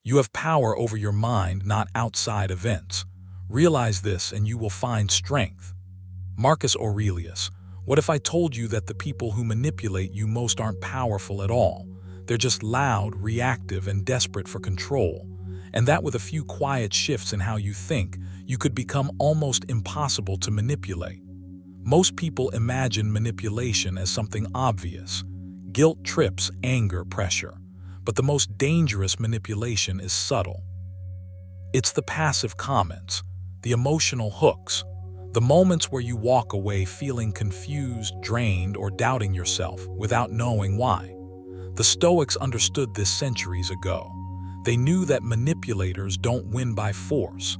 You have power over your mind, not outside events. Realize this and you will find strength. Marcus Aurelius. What if I told you that the people who manipulate you most aren't powerful at all? They're just loud, reactive, and desperate for control. And that with a few quiet shifts in how you think, you could become almost impossible to manipulate. Most people imagine manipulation as something obvious. Guilt trips, anger, pressure. But the most dangerous manipulation is subtle. It's the passive comments, the emotional hooks, the moments where you walk away feeling confused, drained, or doubting yourself without knowing why. The Stoics understood this centuries ago. They knew that manipulators don't win by force.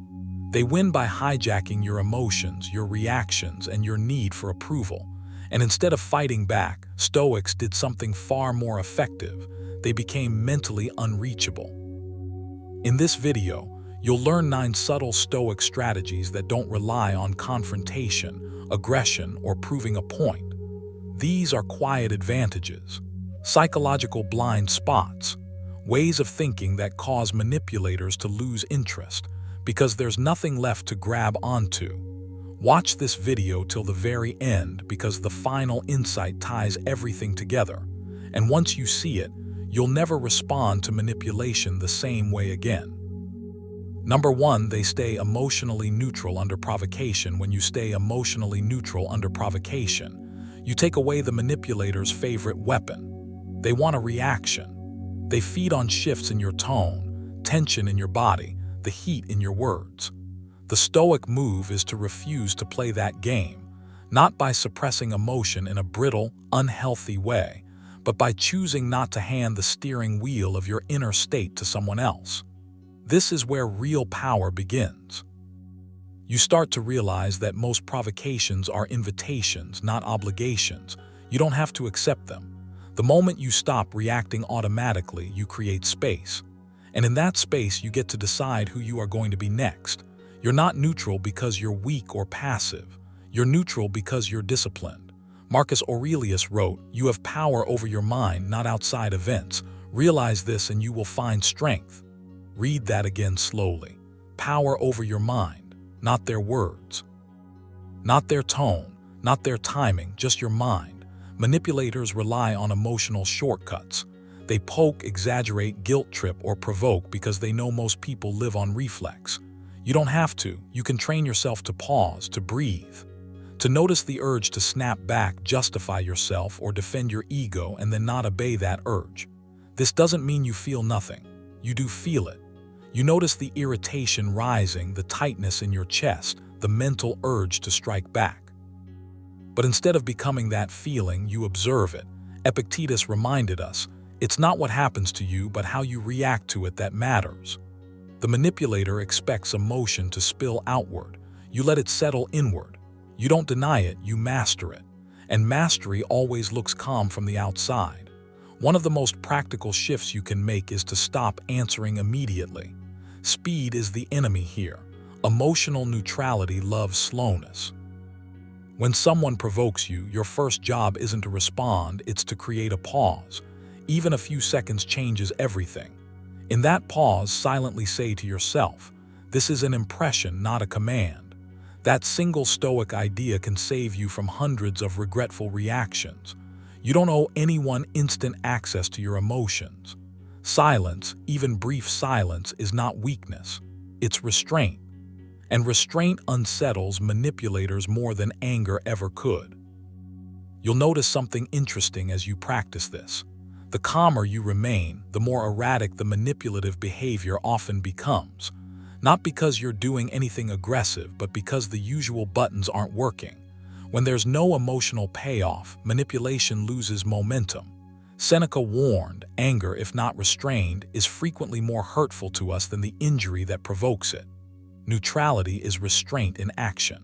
They win by hijacking your emotions, your reactions, and your need for approval. And instead of fighting back, Stoics did something far more effective. They became mentally unreachable. In this video, you'll learn 9 subtle Stoic strategies that don't rely on confrontation, aggression, or proving a point. These are quiet advantages, psychological blind spots, ways of thinking that cause manipulators to lose interest because there's nothing left to grab onto. Watch this video till the very end because the final insight ties everything together. And once you see it, you'll never respond to manipulation the same way again. Number 1, they stay emotionally neutral under provocation. When you stay emotionally neutral under provocation, you take away the manipulator's favorite weapon. They want a reaction. They feed on shifts in your tone, tension in your body, the heat in your words. The Stoic move is to refuse to play that game, not by suppressing emotion in a brittle, unhealthy way, but by choosing not to hand the steering wheel of your inner state to someone else. This is where real power begins. You start to realize that most provocations are invitations, not obligations. You don't have to accept them. The moment you stop reacting automatically, you create space. And in that space, you get to decide who you are going to be next. You're not neutral because you're weak or passive. You're neutral because you're disciplined. Marcus Aurelius wrote, "You have power over your mind, not outside events. Realize this and you will find strength." Read that again slowly. Power over your mind, not their words. Not their tone, not their timing, just your mind. Manipulators rely on emotional shortcuts. They poke, exaggerate, guilt trip, or provoke because they know most people live on reflex. You don't have to. You can train yourself to pause, to breathe, to notice the urge to snap back, justify yourself, or defend your ego and then not obey that urge. This doesn't mean you feel nothing. You do feel it. You notice the irritation rising, the tightness in your chest, the mental urge to strike back. But instead of becoming that feeling, you observe it. Epictetus reminded us, it's not what happens to you, but how you react to it that matters. The manipulator expects emotion to spill outward. You let it settle inward. You don't deny it, you master it. And mastery always looks calm from the outside. One of the most practical shifts you can make is to stop answering immediately. Speed is the enemy here. Emotional neutrality loves slowness. When someone provokes you, your first job isn't to respond, it's to create a pause. Even a few seconds changes everything. In that pause, silently say to yourself, "This is an impression, not a command." That single Stoic idea can save you from hundreds of regretful reactions. You don't owe anyone instant access to your emotions. Silence, even brief silence, is not weakness. It's restraint. And restraint unsettles manipulators more than anger ever could. You'll notice something interesting as you practice this. The calmer you remain, the more erratic the manipulative behavior often becomes. Not because you're doing anything aggressive, but because the usual buttons aren't working. When there's no emotional payoff, manipulation loses momentum. Seneca warned, anger, if not restrained, is frequently more hurtful to us than the injury that provokes it. Neutrality is restraint in action.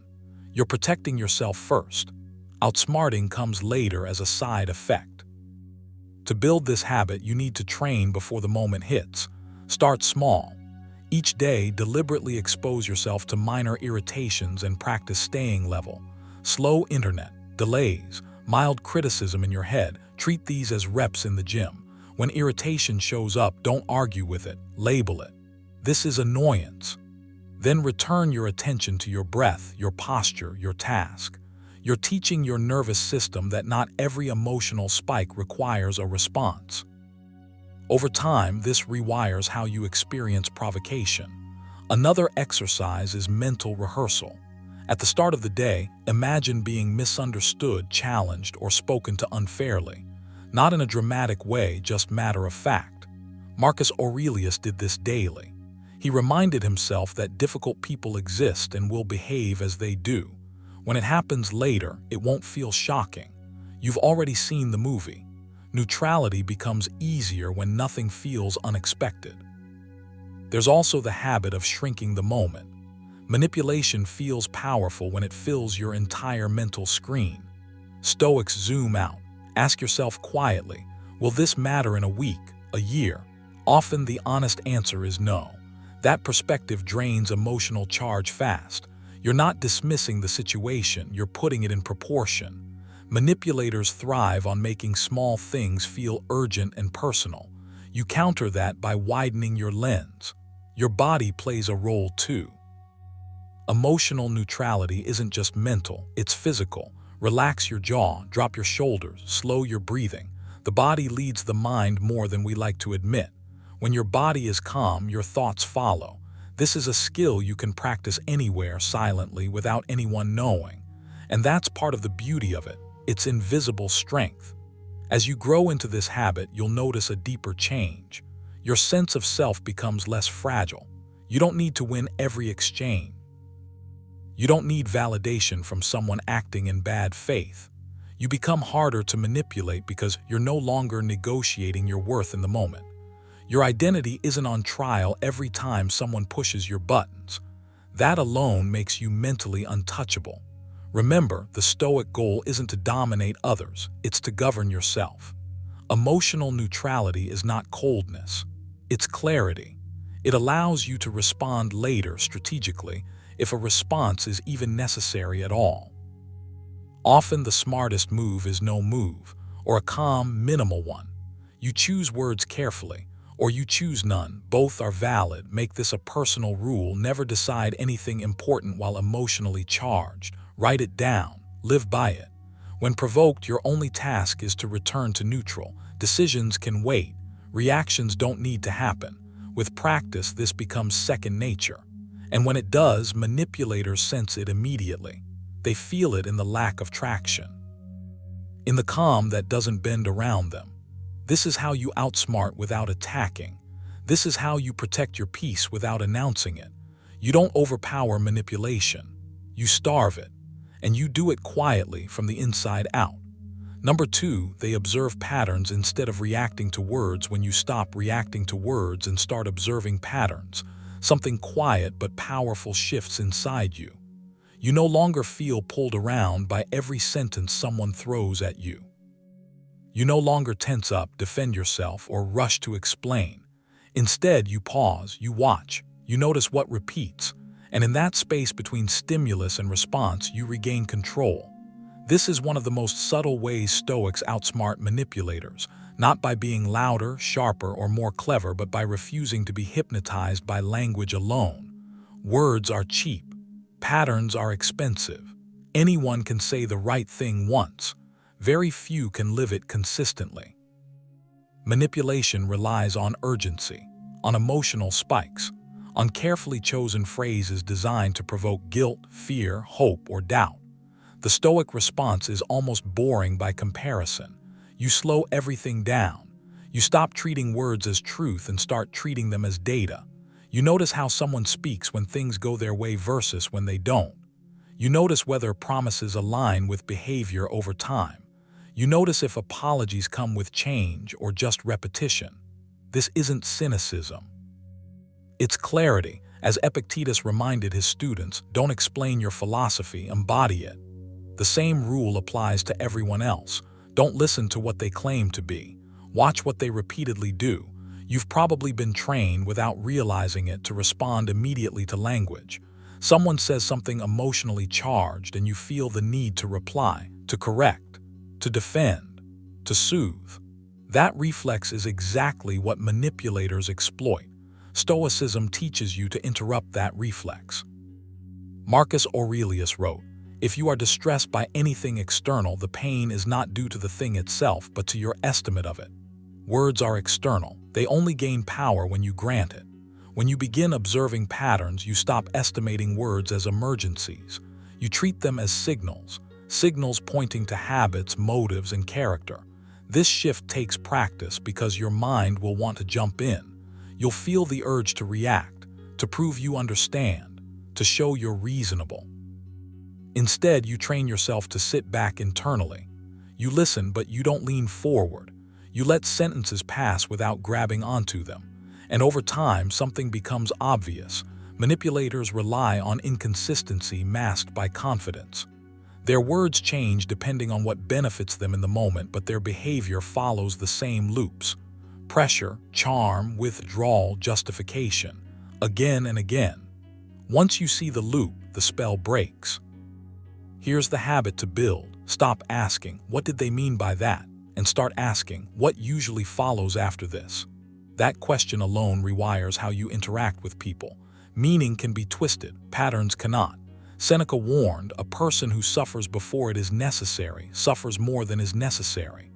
You're protecting yourself first. Outsmarting comes later as a side effect. To build this habit, you need to train before the moment hits. Start small. Each day, deliberately expose yourself to minor irritations and practice staying level. Slow internet, delays, mild criticism in your head, treat these as reps in the gym. When irritation shows up, don't argue with it, label it. This is annoyance. Then return your attention to your breath, your posture, your task. You're teaching your nervous system that not every emotional spike requires a response. Over time, this rewires how you experience provocation. Another exercise is mental rehearsal. At the start of the day, imagine being misunderstood, challenged, or spoken to unfairly. Not in a dramatic way, just matter of fact. Marcus Aurelius did this daily. He reminded himself that difficult people exist and will behave as they do. When it happens later, it won't feel shocking. You've already seen the movie. Neutrality becomes easier when nothing feels unexpected. There's also the habit of shrinking the moment. Manipulation feels powerful when it fills your entire mental screen. Stoics zoom out. Ask yourself quietly, will this matter in a week, a year? Often the honest answer is no. That perspective drains emotional charge fast. You're not dismissing the situation, you're putting it in proportion. Manipulators thrive on making small things feel urgent and personal. You counter that by widening your lens. Your body plays a role too. Emotional neutrality isn't just mental, it's physical. Relax your jaw, drop your shoulders, slow your breathing. The body leads the mind more than we like to admit. When your body is calm, your thoughts follow. This is a skill you can practice anywhere silently without anyone knowing. And that's part of the beauty of it. It's invisible strength. As you grow into this habit, you'll notice a deeper change. Your sense of self becomes less fragile. You don't need to win every exchange. You don't need validation from someone acting in bad faith. You become harder to manipulate because you're no longer negotiating your worth in the moment. Your identity isn't on trial every time someone pushes your buttons. That alone makes you mentally untouchable. Remember, the Stoic goal isn't to dominate others, it's to govern yourself. Emotional neutrality is not coldness, it's clarity. It allows you to respond later strategically, if a response is even necessary at all. Often the smartest move is no move, or a calm, minimal one. You choose words carefully, or you choose none. Both are valid. Make this a personal rule. Never decide anything important while emotionally charged. Write it down. Live by it. When provoked, your only task is to return to neutral. Decisions can wait. Reactions don't need to happen. With practice, this becomes second nature. And when it does, manipulators sense it immediately. They feel it in the lack of traction, in the calm that doesn't bend around them. This is how you outsmart without attacking. This is how you protect your peace without announcing it. You don't overpower manipulation. You starve it. And you do it quietly from the inside out. Number 2, they observe patterns instead of reacting to words. When you stop reacting to words and start observing patterns, something quiet but powerful shifts inside you. You no longer feel pulled around by every sentence someone throws at you. You no longer tense up, defend yourself, or rush to explain. Instead, you pause, you watch, you notice what repeats, and in that space between stimulus and response, you regain control. This is one of the most subtle ways Stoics outsmart manipulators, not by being louder, sharper, or more clever, but by refusing to be hypnotized by language alone. Words are cheap. Patterns are expensive. Anyone can say the right thing once. Very few can live it consistently. Manipulation relies on urgency, on emotional spikes, on carefully chosen phrases designed to provoke guilt, fear, hope, or doubt. The Stoic response is almost boring by comparison. You slow everything down. You stop treating words as truth and start treating them as data. You notice how someone speaks when things go their way versus when they don't. You notice whether promises align with behavior over time. You notice if apologies come with change or just repetition. This isn't cynicism. It's clarity. As Epictetus reminded his students, don't explain your philosophy, embody it. The same rule applies to everyone else. Don't listen to what they claim to be. Watch what they repeatedly do. You've probably been trained without realizing it to respond immediately to language. Someone says something emotionally charged and you feel the need to reply, to correct, to defend, to soothe. That reflex is exactly what manipulators exploit. Stoicism teaches you to interrupt that reflex. Marcus Aurelius wrote, "If you are distressed by anything external, the pain is not due to the thing itself, but to your estimate of it." Words are external. They only gain power when you grant it. When you begin observing patterns, you stop estimating words as emergencies. You treat them as signals, signals pointing to habits, motives, and character. This shift takes practice because your mind will want to jump in. You'll feel the urge to react, to prove you understand, to show you're reasonable. Instead, you train yourself to sit back internally. You listen, but you don't lean forward. You let sentences pass without grabbing onto them. And over time, something becomes obvious. Manipulators rely on inconsistency masked by confidence. Their words change depending on what benefits them in the moment, but their behavior follows the same loops. Pressure, charm, withdrawal, justification. Again and again. Once you see the loop, the spell breaks. Here's the habit to build. Stop asking, "What did they mean by that?" and start asking, "What usually follows after this?" That question alone rewires how you interact with people. Meaning can be twisted, patterns cannot. Seneca warned, "A person who suffers before it is necessary suffers more than is necessary."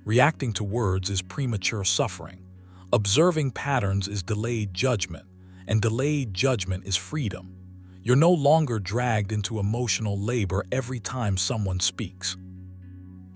Reacting to words is premature suffering. Observing patterns is delayed judgment, and delayed judgment is freedom. You're no longer dragged into emotional labor every time someone speaks.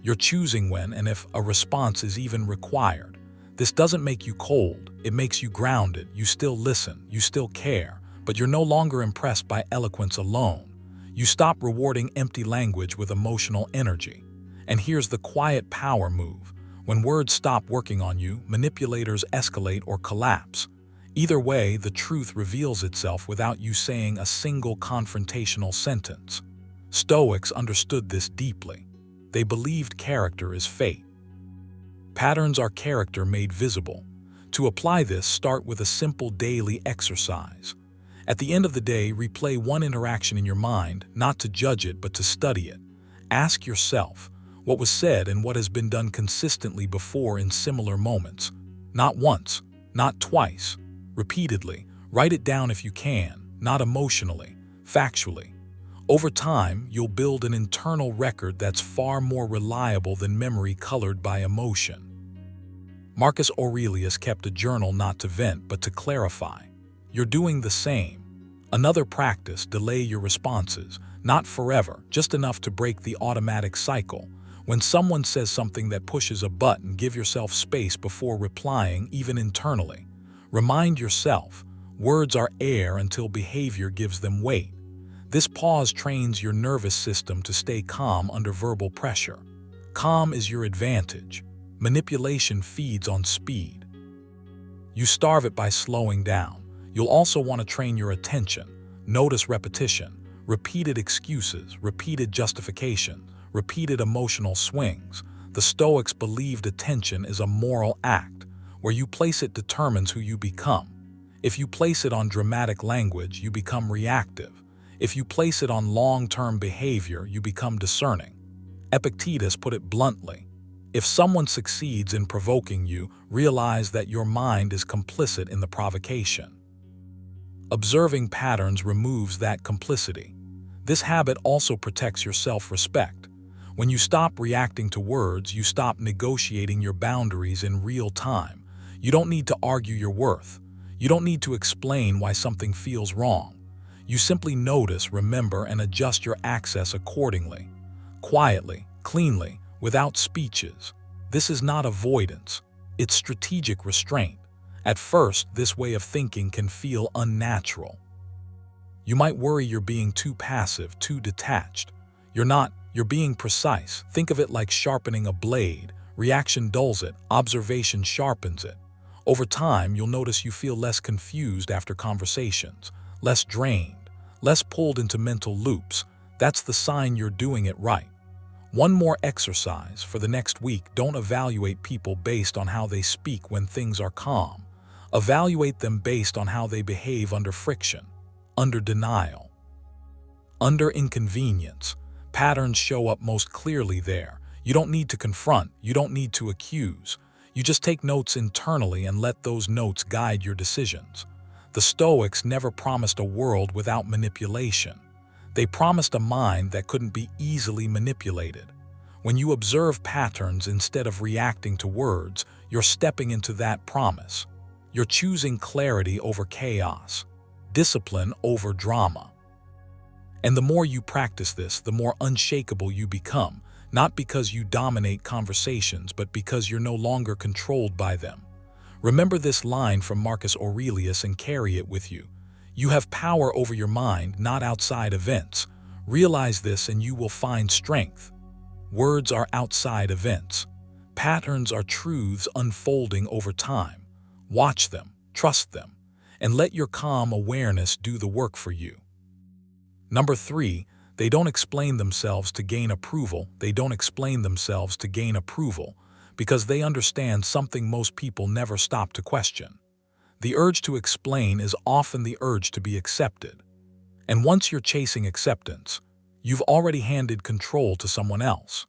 You're choosing when and if a response is even required. This doesn't make you cold, it makes you grounded. You still listen, you still care, but you're no longer impressed by eloquence alone. You stop rewarding empty language with emotional energy. And here's the quiet power move. When words stop working on you, manipulators escalate or collapse. Either way, the truth reveals itself without you saying a single confrontational sentence. Stoics understood this deeply. They believed character is fate. Patterns are character made visible. To apply this, start with a simple daily exercise. At the end of the day, replay one interaction in your mind, not to judge it, but to study it. Ask yourself, what was said and what has been done consistently before in similar moments? Not once, not twice, repeatedly. Write it down if you can, not emotionally, factually. Over time, you'll build an internal record that's far more reliable than memory colored by emotion. Marcus Aurelius kept a journal not to vent, but to clarify. You're doing the same. Another practice, delay your responses, not forever, just enough to break the automatic cycle. When someone says something that pushes a button, give yourself space before replying, even internally. Remind yourself, words are air until behavior gives them weight. This pause trains your nervous system to stay calm under verbal pressure. Calm is your advantage. Manipulation feeds on speed. You starve it by slowing down. You'll also want to train your attention. Notice repetition, repeated excuses, repeated justification, repeated emotional swings. The Stoics believed attention is a moral act. Where you place it determines who you become. If you place it on dramatic language, you become reactive. If you place it on long-term behavior, you become discerning. Epictetus put it bluntly. If someone succeeds in provoking you, realize that your mind is complicit in the provocation. Observing patterns removes that complicity. This habit also protects your self-respect. When you stop reacting to words, you stop negotiating your boundaries in real time. You don't need to argue your worth. You don't need to explain why something feels wrong. You simply notice, remember, and adjust your access accordingly. Quietly, cleanly, without speeches. This is not avoidance. It's strategic restraint. At first, this way of thinking can feel unnatural. You might worry you're being too passive, too detached. You're not. You're being precise. Think of it like sharpening a blade. Reaction dulls it, observation sharpens it. Over time, you'll notice you feel less confused after conversations, less drained, less pulled into mental loops. That's the sign you're doing it right. One more exercise for the next week. Don't evaluate people based on how they speak when things are calm. Evaluate them based on how they behave under friction, under denial, under inconvenience. Patterns show up most clearly there. You don't need to confront. You don't need to accuse. You just take notes internally and let those notes guide your decisions. The Stoics never promised a world without manipulation. They promised a mind that couldn't be easily manipulated. When you observe patterns instead of reacting to words, you're stepping into that promise. You're choosing clarity over chaos, discipline over drama. And the more you practice this, the more unshakable you become, not because you dominate conversations, but because you're no longer controlled by them. Remember this line from Marcus Aurelius and carry it with you. You have power over your mind, not outside events. Realize this and you will find strength. Words are outside events. Patterns are truths unfolding over time. Watch them, trust them, and let your calm awareness do the work for you. Number 3, they don't explain themselves to gain approval. They don't explain themselves to gain approval because they understand something most people never stop to question. The urge to explain is often the urge to be accepted. And once you're chasing acceptance, you've already handed control to someone else.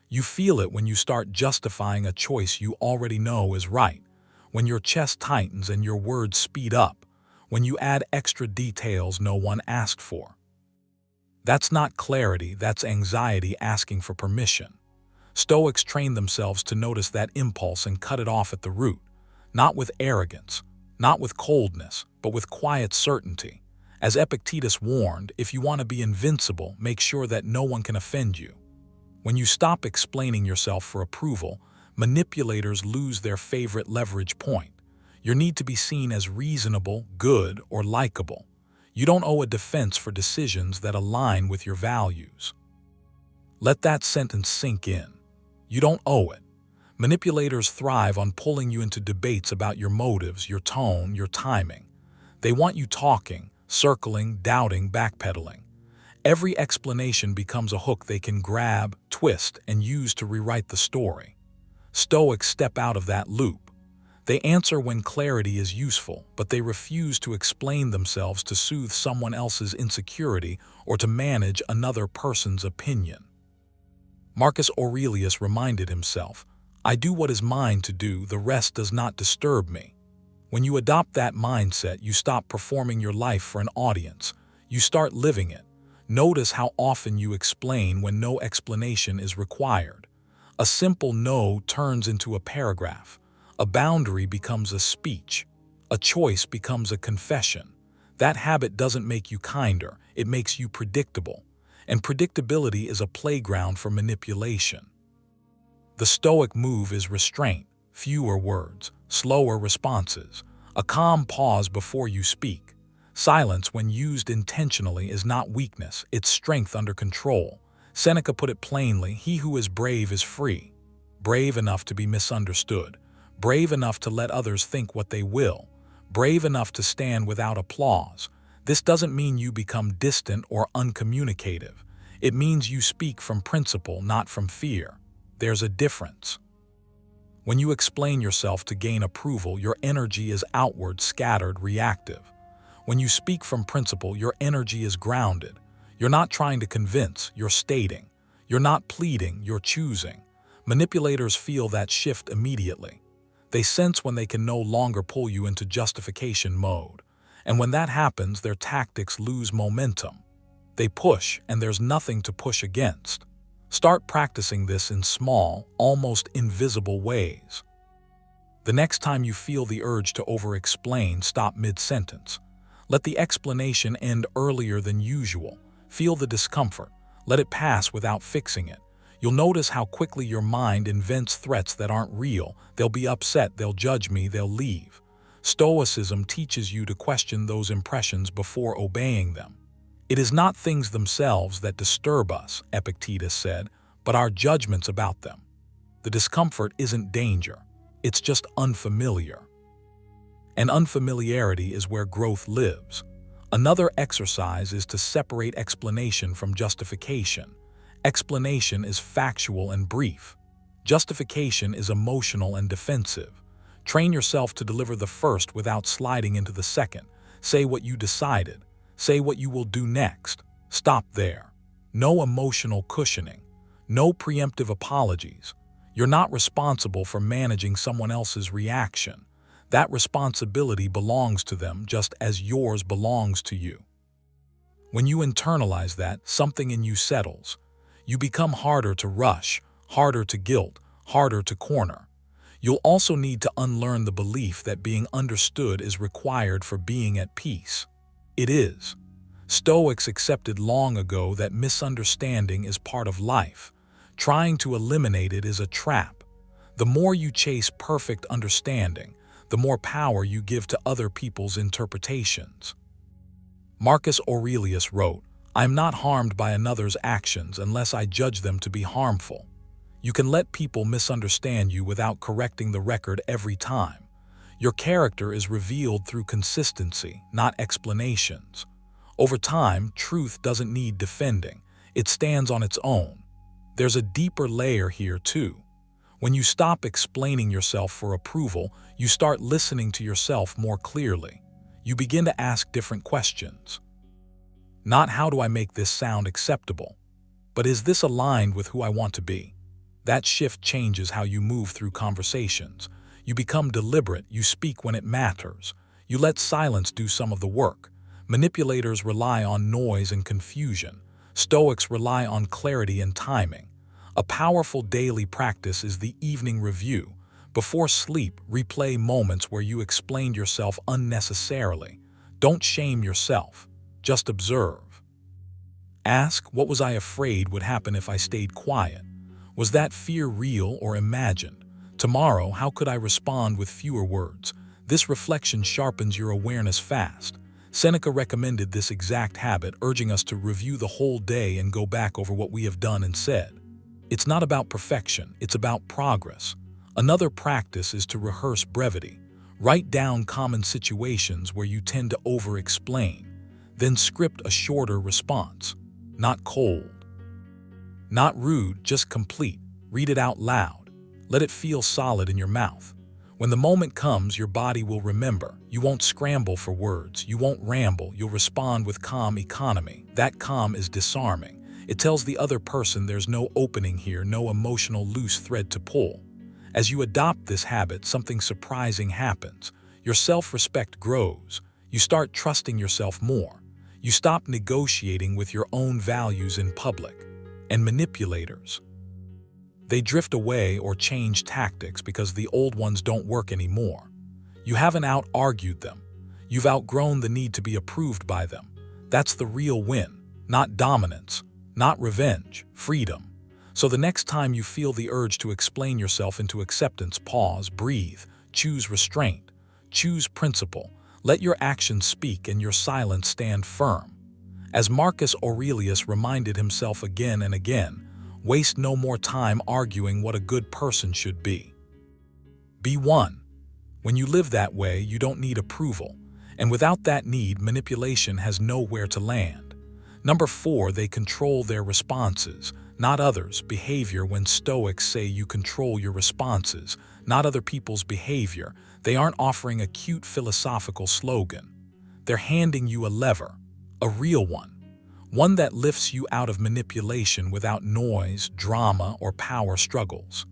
You feel it when you start justifying a choice you already know is right, when your chest tightens and your words speed up, when you add extra details no one asked for. That's not clarity, that's anxiety asking for permission. Stoics train themselves to notice that impulse and cut it off at the root, not with arrogance, not with coldness, but with quiet certainty. As Epictetus warned, if you want to be invincible, make sure that no one can offend you. When you stop explaining yourself for approval, manipulators lose their favorite leverage point. Your need to be seen as reasonable, good, or likable. You don't owe a defense for decisions that align with your values. Let that sentence sink in. You don't owe it. Manipulators thrive on pulling you into debates about your motives, your tone, your timing. They want you talking, circling, doubting, backpedaling. Every explanation becomes a hook they can grab, twist, and use to rewrite the story. Stoics step out of that loop. They answer when clarity is useful, but they refuse to explain themselves to soothe someone else's insecurity or to manage another person's opinion. Marcus Aurelius reminded himself, "I do what is mine to do, the rest does not disturb me." When you adopt that mindset, you stop performing your life for an audience. You start living it. Notice how often you explain when no explanation is required. A simple no turns into a paragraph. A boundary becomes a speech. A choice becomes a confession. That habit doesn't make you kinder, it makes you predictable. And predictability is a playground for manipulation. The Stoic move is restraint, fewer words, slower responses, a calm pause before you speak. Silence, when used intentionally, is not weakness, it's strength under control. Seneca put it plainly, he who is brave is free. Brave enough to be misunderstood. Brave enough to let others think what they will. Brave enough to stand without applause. This doesn't mean you become distant or uncommunicative. It means you speak from principle, not from fear. There's a difference. When you explain yourself to gain approval, your energy is outward, scattered, reactive. When you speak from principle, your energy is grounded. You're not trying to convince, you're stating. You're not pleading, you're choosing. Manipulators feel that shift immediately. They sense when they can no longer pull you into justification mode. And when that happens, their tactics lose momentum. They push, and there's nothing to push against. Start practicing this in small, almost invisible ways. The next time you feel the urge to overexplain, stop mid-sentence. Let the explanation end earlier than usual. Feel the discomfort. Let it pass without fixing it. You'll notice how quickly your mind invents threats that aren't real. They'll be upset, they'll judge me, they'll leave. Stoicism teaches you to question those impressions before obeying them. It is not things themselves that disturb us, Epictetus said, but our judgments about them. The discomfort isn't danger, it's just unfamiliar. And unfamiliarity is where growth lives. Another exercise is to separate explanation from justification. Explanation is factual and brief. Justification is emotional and defensive. Train yourself to deliver the first without sliding into the second. Say what you decided. Say what you will do next. Stop there. No emotional cushioning. No preemptive apologies. You're not responsible for managing someone else's reaction. That responsibility belongs to them just as yours belongs to you. When you internalize that, something in you settles. You become harder to rush, harder to guilt, harder to corner. You'll also need to unlearn the belief that being understood is required for being at peace. It is. Stoics accepted long ago that misunderstanding is part of life. Trying to eliminate it is a trap. The more you chase perfect understanding, the more power you give to other people's interpretations. Marcus Aurelius wrote, "I am not harmed by another's actions unless I judge them to be harmful." You can let people misunderstand you without correcting the record every time. Your character is revealed through consistency, not explanations. Over time, truth doesn't need defending. It stands on its own. There's a deeper layer here, too. When you stop explaining yourself for approval, you start listening to yourself more clearly. You begin to ask different questions. Not how do I make this sound acceptable, but is this aligned with who I want to be? That shift changes how you move through conversations. You become deliberate, you speak when it matters. You let silence do some of the work. Manipulators rely on noise and confusion. Stoics rely on clarity and timing. A powerful daily practice is the evening review. Before sleep, replay moments where you explained yourself unnecessarily. Don't shame yourself. Just observe. Ask, what was I afraid would happen if I stayed quiet? Was that fear real or imagined? Tomorrow, how could I respond with fewer words? This reflection sharpens your awareness fast. Seneca recommended this exact habit, urging us to review the whole day and go back over what we have done and said. It's not about perfection, it's about progress. Another practice is to rehearse brevity. Write down common situations where you tend to overexplain. Then script a shorter response. Not cold. Not rude, just complete. Read it out loud. Let it feel solid in your mouth. When the moment comes, your body will remember. You won't scramble for words. You won't ramble. You'll respond with calm economy. That calm is disarming. It tells the other person there's no opening here, no emotional loose thread to pull. As you adopt this habit, something surprising happens. Your self-respect grows. You start trusting yourself more. You stop negotiating with your own values in public. And manipulators, they drift away or change tactics because the old ones don't work anymore. You haven't out-argued them. You've outgrown the need to be approved by them. That's the real win, not dominance, not revenge, freedom. So the next time you feel the urge to explain yourself into acceptance, pause, breathe, choose restraint, choose principle. Let your actions speak and your silence stand firm. As Marcus Aurelius reminded himself again and again, waste no more time arguing what a good person should be. Be one. When you live that way, you don't need approval. And without that need, manipulation has nowhere to land. Number 4, they control their responses, not others' behavior. When Stoics say you control your responses, not other people's behavior, they aren't offering a cute philosophical slogan. They're handing you a lever, a real one that lifts you out of manipulation without noise, drama, or power struggles.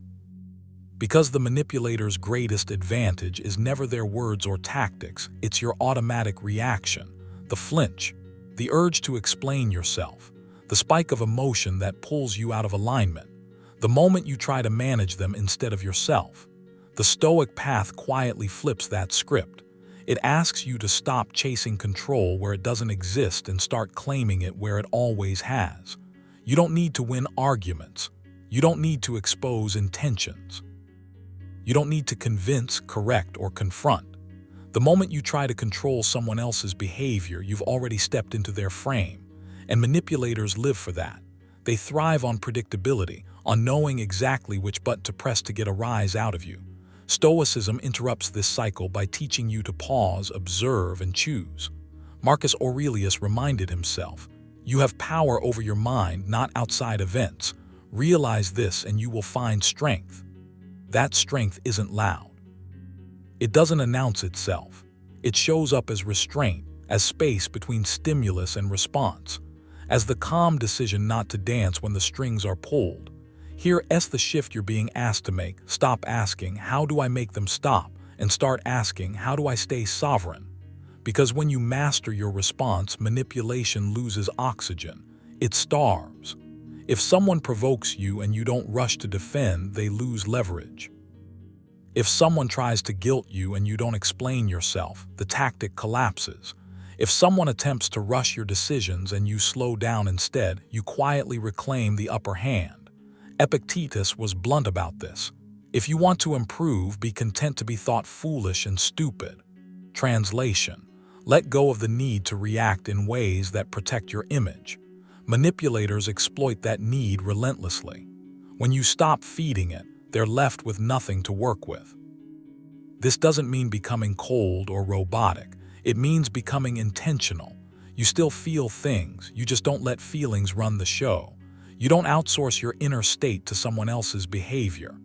Because the manipulator's greatest advantage is never their words or tactics, it's your automatic reaction, the flinch, the urge to explain yourself, the spike of emotion that pulls you out of alignment, the moment you try to manage them instead of yourself. The Stoic path quietly flips that script. It asks you to stop chasing control where it doesn't exist and start claiming it where it always has. You don't need to win arguments. You don't need to expose intentions. You don't need to convince, correct, or confront. The moment you try to control someone else's behavior, you've already stepped into their frame. And manipulators live for that. They thrive on predictability, on knowing exactly which button to press to get a rise out of you. Stoicism interrupts this cycle by teaching you to pause, observe, and choose. Marcus Aurelius reminded himself, "You have power over your mind, not outside events. Realize this and you will find strength." That strength isn't loud. It doesn't announce itself. It shows up as restraint, as space between stimulus and response, as the calm decision not to dance when the strings are pulled. Here's the shift you're being asked to make. Stop asking, how do I make them stop? And start asking, how do I stay sovereign? Because when you master your response, manipulation loses oxygen. It starves. If someone provokes you and you don't rush to defend, they lose leverage. If someone tries to guilt you and you don't explain yourself, the tactic collapses. If someone attempts to rush your decisions and you slow down instead, you quietly reclaim the upper hand. Epictetus was blunt about this. If you want to improve, be content to be thought foolish and stupid. Translation: let go of the need to react in ways that protect your image. Manipulators exploit that need relentlessly. When you stop feeding it, they're left with nothing to work with. This doesn't mean becoming cold or robotic. It means becoming intentional. You still feel things, you just don't let feelings run the show. You don't outsource your inner state to someone else's behavior.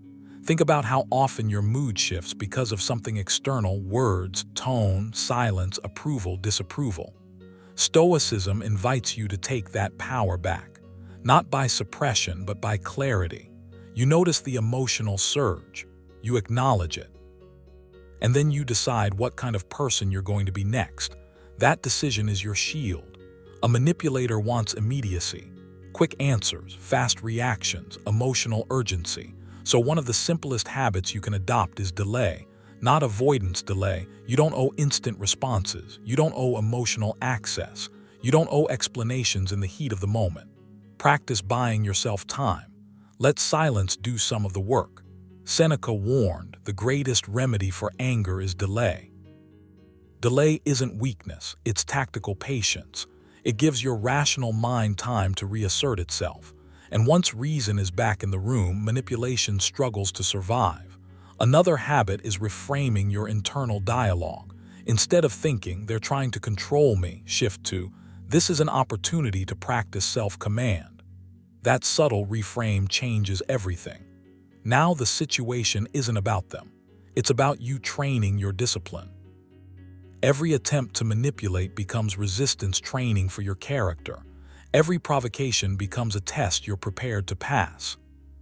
Think about how often your mood shifts because of something external: words, tone, silence, approval, disapproval. Stoicism invites you to take that power back, not by suppression but by clarity. You notice the emotional surge, you acknowledge it, and then you decide what kind of person you're going to be next. That decision is your shield. A manipulator wants immediacy, quick answers, fast reactions, emotional urgency. So one of the simplest habits you can adopt is delay. Not avoidance delay. You don't owe instant responses. You don't owe emotional access. You don't owe explanations in the heat of the moment. Practice buying yourself time. Let silence do some of the work. Seneca warned, the greatest remedy for anger is delay. Delay isn't weakness, it's tactical patience. It gives your rational mind time to reassert itself. And once reason is back in the room, manipulation struggles to survive. Another habit is reframing your internal dialogue. Instead of thinking, they're trying to control me, shift to, this is an opportunity to practice self-command. That subtle reframe changes everything. Now the situation isn't about them. It's about you training your discipline. Every attempt to manipulate becomes resistance training for your character. Every provocation becomes a test you're prepared to pass.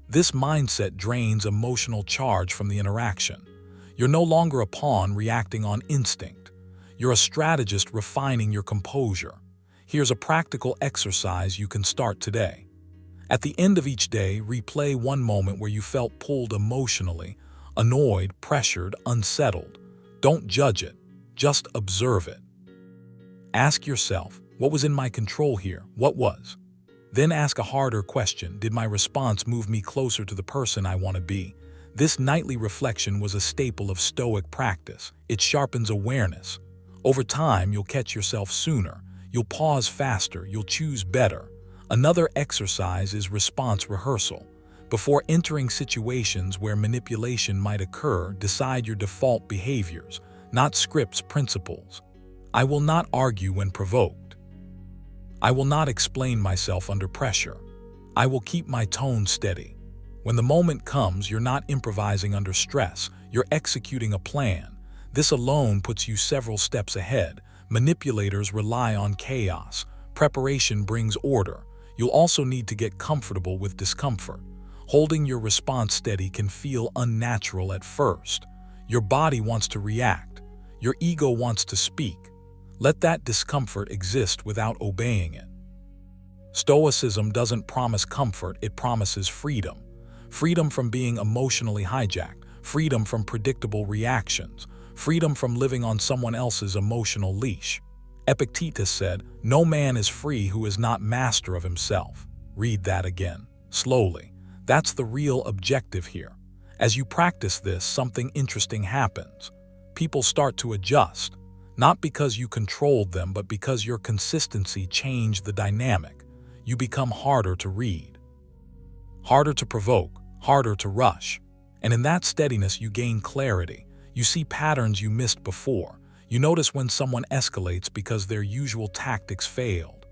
This mindset drains emotional charge from the interaction. You're no longer a pawn reacting on instinct. You're a strategist refining your composure. Here's a practical exercise you can start today. At the end of each day, replay one moment where you felt pulled emotionally, annoyed, pressured, unsettled. Don't judge it, just observe it. Ask yourself, what was in my control here? What was? Then ask a harder question: did my response move me closer to the person I want to be? This nightly reflection was a staple of Stoic practice. It sharpens awareness. Over time, you'll catch yourself sooner. You'll pause faster. You'll choose better. Another exercise is response rehearsal. Before entering situations where manipulation might occur, decide your default behaviors, not scripts, principles. I will not argue when provoked. I will not explain myself under pressure. I will keep my tone steady. When the moment comes, you're not improvising under stress. You're executing a plan. This alone puts you several steps ahead. Manipulators rely on chaos. Preparation brings order. You'll also need to get comfortable with discomfort. Holding your response steady can feel unnatural at first. Your body wants to react. Your ego wants to speak. Let that discomfort exist without obeying it. Stoicism doesn't promise comfort, it promises freedom. Freedom from being emotionally hijacked, freedom from predictable reactions, freedom from living on someone else's emotional leash. Epictetus said, "No man is free who is not master of himself." Read that again, slowly. That's the real objective here. As you practice this, something interesting happens. People start to adjust. Not because you controlled them, but because your consistency changed the dynamic. You become harder to read, harder to provoke, harder to rush. And in that steadiness, you gain clarity. You see patterns you missed before. You notice when someone escalates because their usual tactics failed.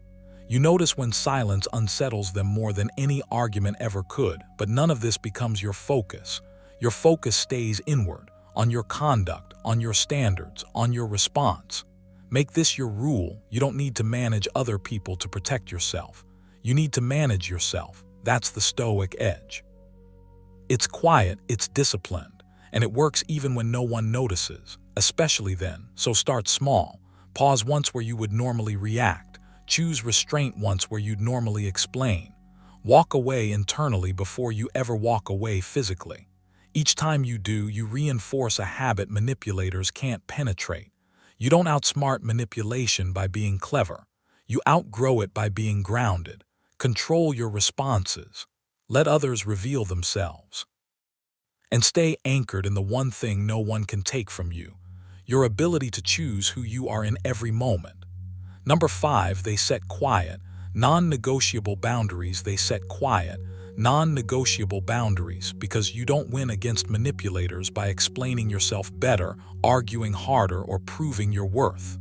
You notice when silence unsettles them more than any argument ever could. But none of this becomes your focus. Your focus stays inward, on your conduct, on your standards, on your response. Make this your rule. You don't need to manage other people to protect yourself. You need to manage yourself. That's the Stoic edge. It's quiet, it's disciplined, and it works even when no one notices, especially then. So start small. Pause once where you would normally react. Choose restraint once where you'd normally explain. Walk away internally before you ever walk away physically. Each time you do, you reinforce a habit manipulators can't penetrate. You don't outsmart manipulation by being clever. You outgrow it by being grounded. Control your responses. Let others reveal themselves. And stay anchored in the one thing no one can take from you: your ability to choose who you are in every moment. Number 5, they set quiet, non-negotiable boundaries. They set quiet, non-negotiable boundaries because you don't win against manipulators by explaining yourself better, arguing harder, or proving your worth.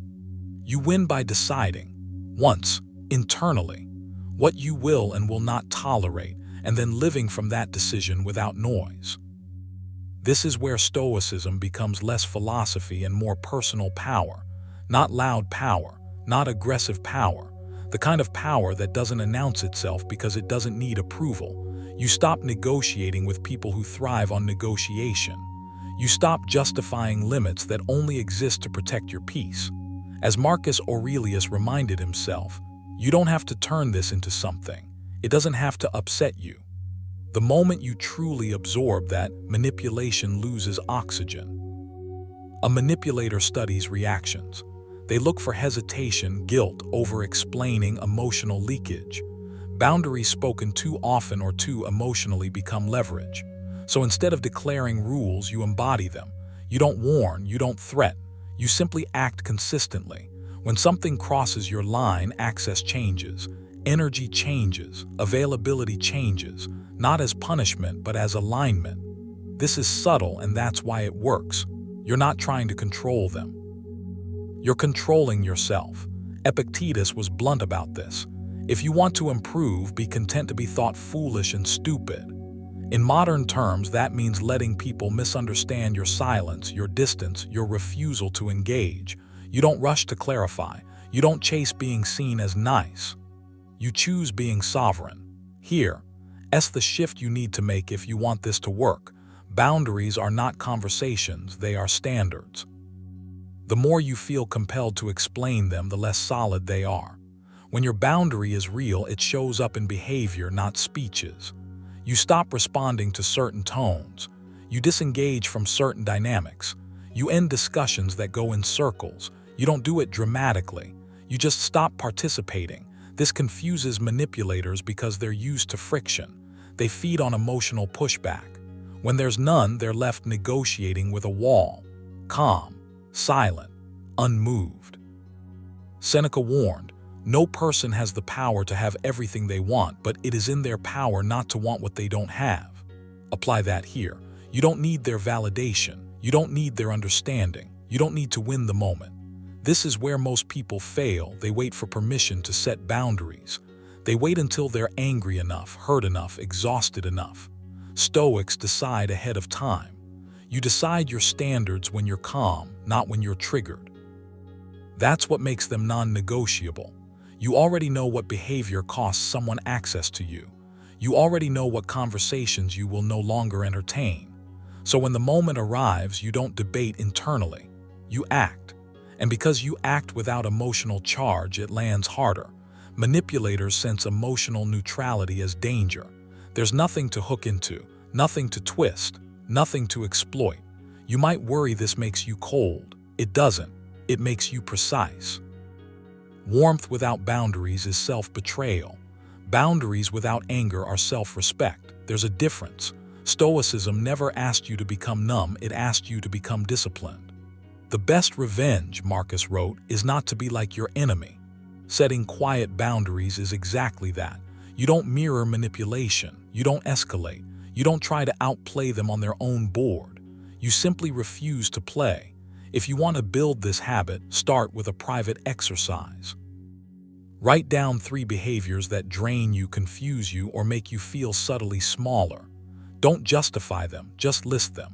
You win by deciding, once, internally, what you will and will not tolerate, and then living from that decision without noise. This is where Stoicism becomes less philosophy and more personal power. Not loud power, not aggressive power, the kind of power that doesn't announce itself because it doesn't need approval. You stop negotiating with people who thrive on negotiation. You stop justifying limits that only exist to protect your peace. As Marcus Aurelius reminded himself, you don't have to turn this into something. It doesn't have to upset you. The moment you truly absorb that, manipulation loses oxygen. A manipulator studies reactions. They look for hesitation, guilt, over-explaining, emotional leakage. Boundaries spoken too often or too emotionally become leverage. So instead of declaring rules, you embody them. You don't warn, you don't threaten. You simply act consistently. When something crosses your line, access changes, energy changes, availability changes, not as punishment but as alignment. This is subtle, and that's why it works. You're not trying to control them. You're controlling yourself. Epictetus was blunt about this. If you want to improve, be content to be thought foolish and stupid. In modern terms, that means letting people misunderstand your silence, your distance, your refusal to engage. You don't rush to clarify. You don't chase being seen as nice. You choose being sovereign. Here's the shift you need to make if you want this to work. Boundaries are not conversations, they are standards. The more you feel compelled to explain them, the less solid they are. When your boundary is real, it shows up in behavior, not speeches. You stop responding to certain tones. You disengage from certain dynamics. You end discussions that go in circles. You don't do it dramatically. You just stop participating. This confuses manipulators because they're used to friction. They feed on emotional pushback. When there's none, they're left negotiating with a wall. Calm, silent, unmoved. Seneca warned, no person has the power to have everything they want, but it is in their power not to want what they don't have. Apply that here. You don't need their validation. You don't need their understanding. You don't need to win the moment. This is where most people fail. They wait for permission to set boundaries. They wait until they're angry enough, hurt enough, exhausted enough. Stoics decide ahead of time. You decide your standards when you're calm, not when you're triggered. That's what makes them non-negotiable. You already know what behavior costs someone access to you. You already know what conversations you will no longer entertain. So when the moment arrives, you don't debate internally. You act. And because you act without emotional charge, it lands harder. Manipulators sense emotional neutrality as danger. There's nothing to hook into, nothing to twist, nothing to exploit. You might worry this makes you cold. It doesn't. It makes you precise. Warmth without boundaries is self-betrayal. Boundaries without anger are self-respect. There's a difference. Stoicism never asked you to become numb, it asked you to become disciplined. The best revenge, Marcus wrote, is not to be like your enemy. Setting quiet boundaries is exactly that. You don't mirror manipulation. You don't escalate. You don't try to outplay them on their own board. You simply refuse to play. If you want to build this habit, start with a private exercise. Write down 3 behaviors that drain you, confuse you, or make you feel subtly smaller. Don't justify them, just list them.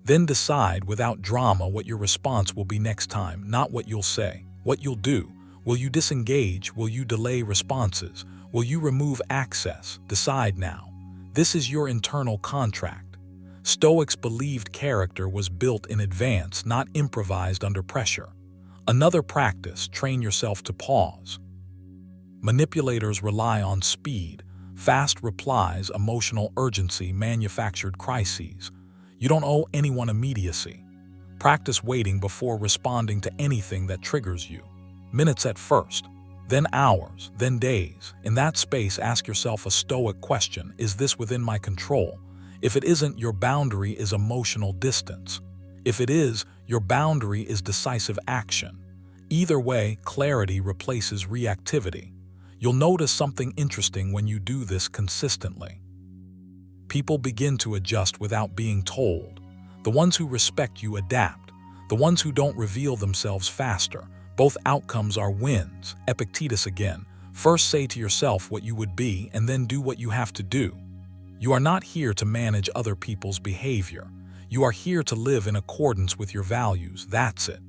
Then decide without drama what your response will be next time, not what you'll say, what you'll do. Will you disengage? Will you delay responses? Will you remove access? Decide now. This is your internal contract. Stoics believed character was built in advance, not improvised under pressure. Another practice: train yourself to pause. Manipulators rely on speed, fast replies, emotional urgency, manufactured crises. You don't owe anyone immediacy. Practice waiting before responding to anything that triggers you. Minutes at first, then hours, then days. In that space, ask yourself a Stoic question: is this within my control? If it isn't, your boundary is emotional distance. If it is, your boundary is decisive action. Either way, clarity replaces reactivity. You'll notice something interesting when you do this consistently. People begin to adjust without being told. The ones who respect you adapt. The ones who don't reveal themselves faster. Both outcomes are wins. Epictetus again. First say to yourself what you would be, and then do what you have to do. You are not here to manage other people's behavior. You are here to live in accordance with your values. That's it.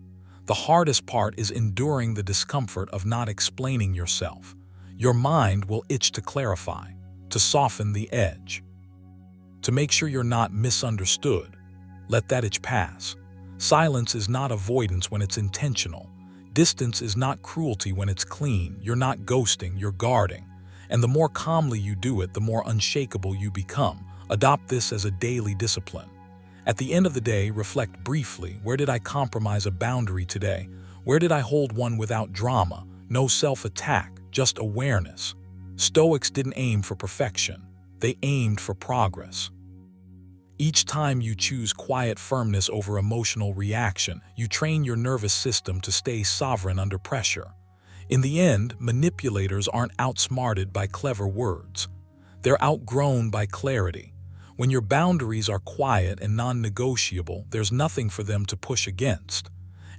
The hardest part is enduring the discomfort of not explaining yourself. Your mind will itch to clarify, to soften the edge, to make sure you're not misunderstood. Let that itch pass. Silence is not avoidance when it's intentional. Distance is not cruelty when it's clean. You're not ghosting, you're guarding. And the more calmly you do it, the more unshakable you become. Adopt this as a daily discipline. At the end of the day, reflect briefly. Where did I compromise a boundary today? Where did I hold one without drama? No self-attack, just awareness. Stoics didn't aim for perfection. They aimed for progress. Each time you choose quiet firmness over emotional reaction, you train your nervous system to stay sovereign under pressure. In the end, manipulators aren't outsmarted by clever words. They're outgrown by clarity. When your boundaries are quiet and non-negotiable, there's nothing for them to push against.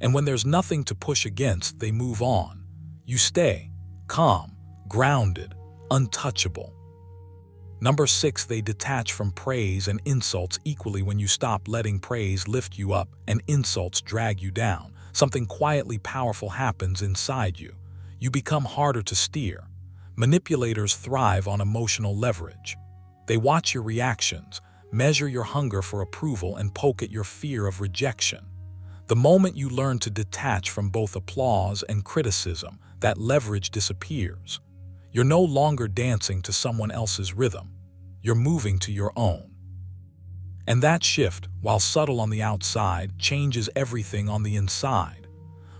And when there's nothing to push against, they move on. You stay calm, grounded, untouchable. Number 6, they detach from praise and insults equally. When you stop letting praise lift you up and insults drag you down, something quietly powerful happens inside you. You become harder to steer. Manipulators thrive on emotional leverage. They watch your reactions, measure your hunger for approval, and poke at your fear of rejection. The moment you learn to detach from both applause and criticism, that leverage disappears. You're no longer dancing to someone else's rhythm. You're moving to your own. And that shift, while subtle on the outside, changes everything on the inside.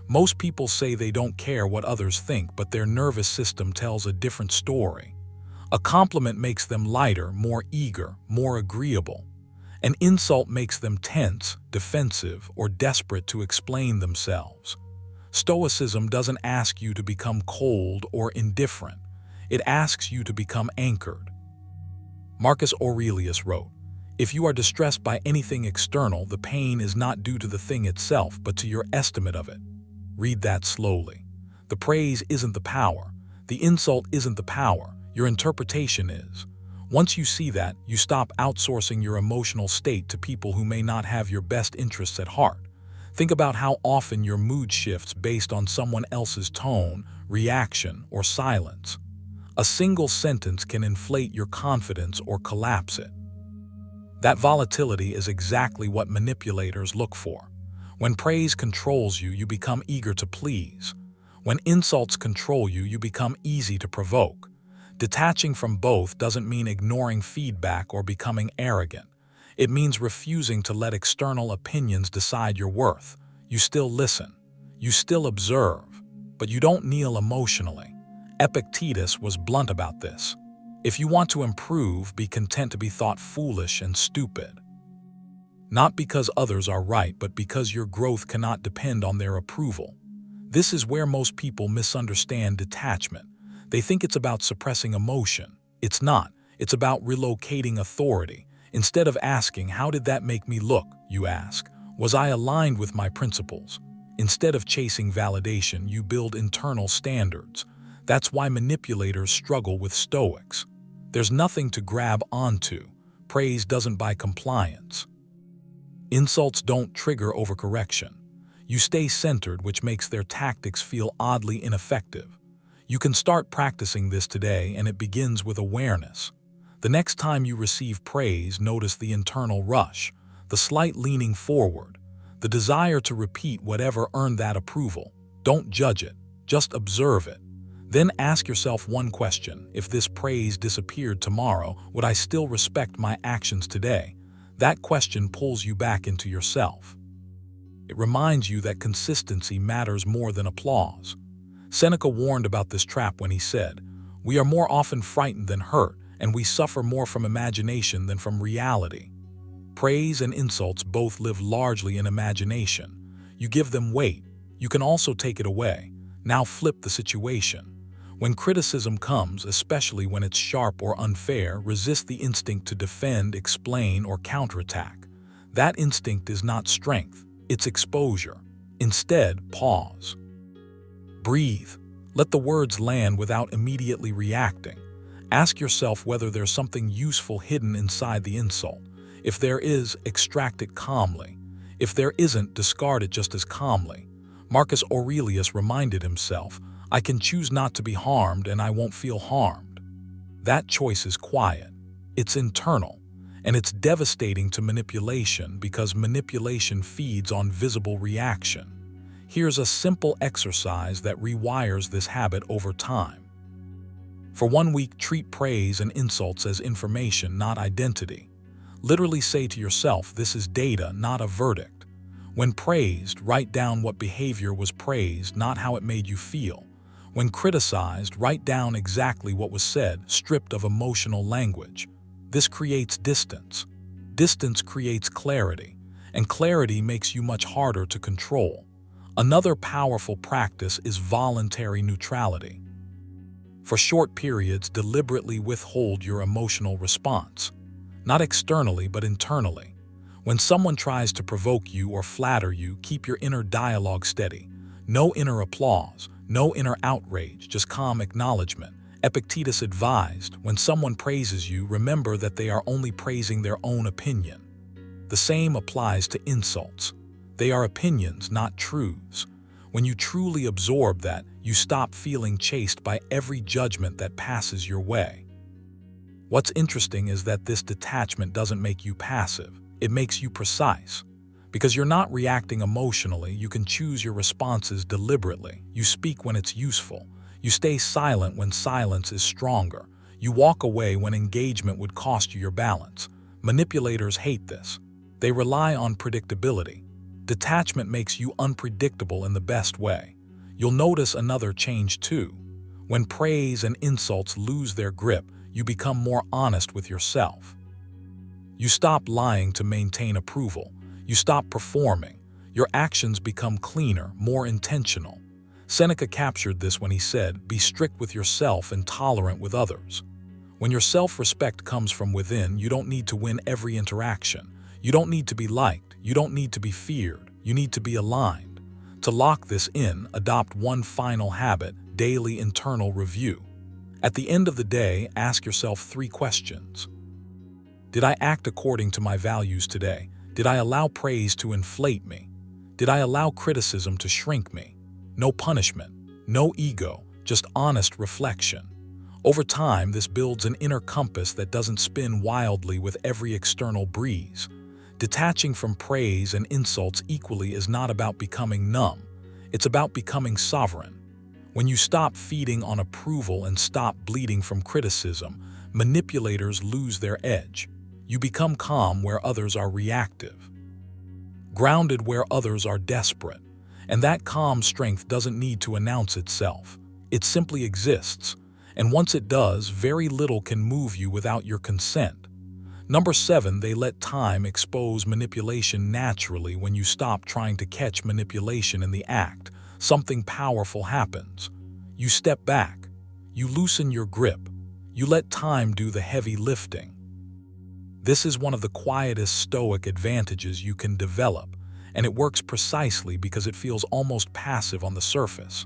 Most people say they don't care what others think, but their nervous system tells a different story. A compliment makes them lighter, more eager, more agreeable. An insult makes them tense, defensive, or desperate to explain themselves. Stoicism doesn't ask you to become cold or indifferent. It asks you to become anchored. Marcus Aurelius wrote, "If you are distressed by anything external, the pain is not due to the thing itself, but to your estimate of it." Read that slowly. The praise isn't the power. The insult isn't the power. Your interpretation is. Once you see that, you stop outsourcing your emotional state to people who may not have your best interests at heart. Think about how often your mood shifts based on someone else's tone, reaction, or silence. A single sentence can inflate your confidence or collapse it. That volatility is exactly what manipulators look for. When praise controls you, you become eager to please. When insults control you, you become easy to provoke. Detaching from both doesn't mean ignoring feedback or becoming arrogant. It means refusing to let external opinions decide your worth. You still listen. You still observe. But you don't kneel emotionally. Epictetus was blunt about this. If you want to improve, be content to be thought foolish and stupid. Not because others are right, but because your growth cannot depend on their approval. This is where most people misunderstand detachment. They think it's about suppressing emotion. It's not. It's about relocating authority. Instead of asking, "How did that make me look?" you ask, "Was I aligned with my principles?" Instead of chasing validation, you build internal standards. That's why manipulators struggle with Stoics. There's nothing to grab onto. Praise doesn't buy compliance. Insults don't trigger overcorrection. You stay centered, which makes their tactics feel oddly ineffective. You can start practicing this today, and it begins with awareness. The next time you receive praise, notice the internal rush, the slight leaning forward, the desire to repeat whatever earned that approval. Don't judge it, just observe it. Then ask yourself one question: if this praise disappeared tomorrow, would I still respect my actions today? That question pulls you back into yourself. It reminds you that consistency matters more than applause. Seneca warned about this trap when he said, "We are more often frightened than hurt, and we suffer more from imagination than from reality." Praise and insults both live largely in imagination. You give them weight, you can also take it away. Now flip the situation. When criticism comes, especially when it's sharp or unfair, resist the instinct to defend, explain, or counterattack. That instinct is not strength, it's exposure. Instead, pause. Breathe. Let the words land without immediately reacting. Ask yourself whether there's something useful hidden inside the insult. If there is, extract it calmly. If there isn't, discard it just as calmly. Marcus Aurelius reminded himself, "I can choose not to be harmed and I won't feel harmed." That choice is quiet. It's internal. And it's devastating to manipulation because manipulation feeds on visible reaction. Here's a simple exercise that rewires this habit over time. For 1 week, treat praise and insults as information, not identity. Literally say to yourself, "This is data, not a verdict." When praised, write down what behavior was praised, not how it made you feel. When criticized, write down exactly what was said, stripped of emotional language. This creates distance. Distance creates clarity, and clarity makes you much harder to control. Another powerful practice is voluntary neutrality. For short periods, deliberately withhold your emotional response. Not externally, but internally. When someone tries to provoke you or flatter you, keep your inner dialogue steady. No inner applause, no inner outrage, just calm acknowledgement. Epictetus advised, when someone praises you, remember that they are only praising their own opinion. The same applies to insults. They are opinions, not truths. When you truly absorb that, you stop feeling chased by every judgment that passes your way. What's interesting is that this detachment doesn't make you passive. It makes you precise. Because you're not reacting emotionally, you can choose your responses deliberately. You speak when it's useful. You stay silent when silence is stronger. You walk away when engagement would cost you your balance. Manipulators hate this. They rely on predictability. Detachment makes you unpredictable in the best way. You'll notice another change too. When praise and insults lose their grip, you become more honest with yourself. You stop lying to maintain approval. You stop performing. Your actions become cleaner, more intentional. Seneca captured this when he said, "Be strict with yourself and tolerant with others." When your self-respect comes from within, you don't need to win every interaction. You don't need to be liked. You don't need to be feared. You need to be aligned. To lock this in, adopt one final habit: daily internal review. At the end of the day, ask yourself 3 questions. Did I act according to my values today? Did I allow praise to inflate me? Did I allow criticism to shrink me? No punishment, no ego, just honest reflection. Over time, this builds an inner compass that doesn't spin wildly with every external breeze. Detaching from praise and insults equally is not about becoming numb. It's about becoming sovereign. When you stop feeding on approval and stop bleeding from criticism, manipulators lose their edge. You become calm where others are reactive, grounded where others are desperate. And that calm strength doesn't need to announce itself. It simply exists. And once it does, very little can move you without your consent. Number 7, they let time expose manipulation naturally. When you stop trying to catch manipulation in the act, something powerful happens. You step back. You loosen your grip. You let time do the heavy lifting. This is one of the quietest Stoic advantages you can develop. And it works precisely because it feels almost passive on the surface.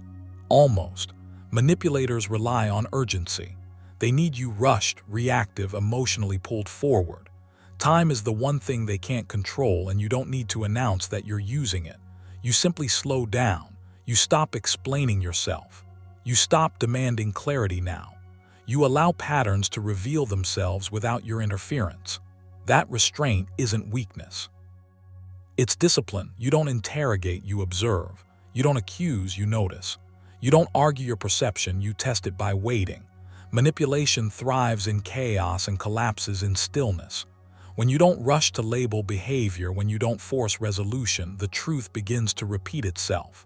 Almost. Manipulators rely on urgency. They need you rushed, reactive, emotionally pulled forward. Time is the one thing they can't control, and you don't need to announce that you're using it. You simply slow down. You stop explaining yourself. You stop demanding clarity now. You allow patterns to reveal themselves without your interference. That restraint isn't weakness. It's discipline. You don't interrogate, you observe. You don't accuse, you notice. You don't argue your perception, you test it by waiting. Manipulation thrives in chaos and collapses in stillness. When you don't rush to label behavior, when you don't force resolution, the truth begins to repeat itself.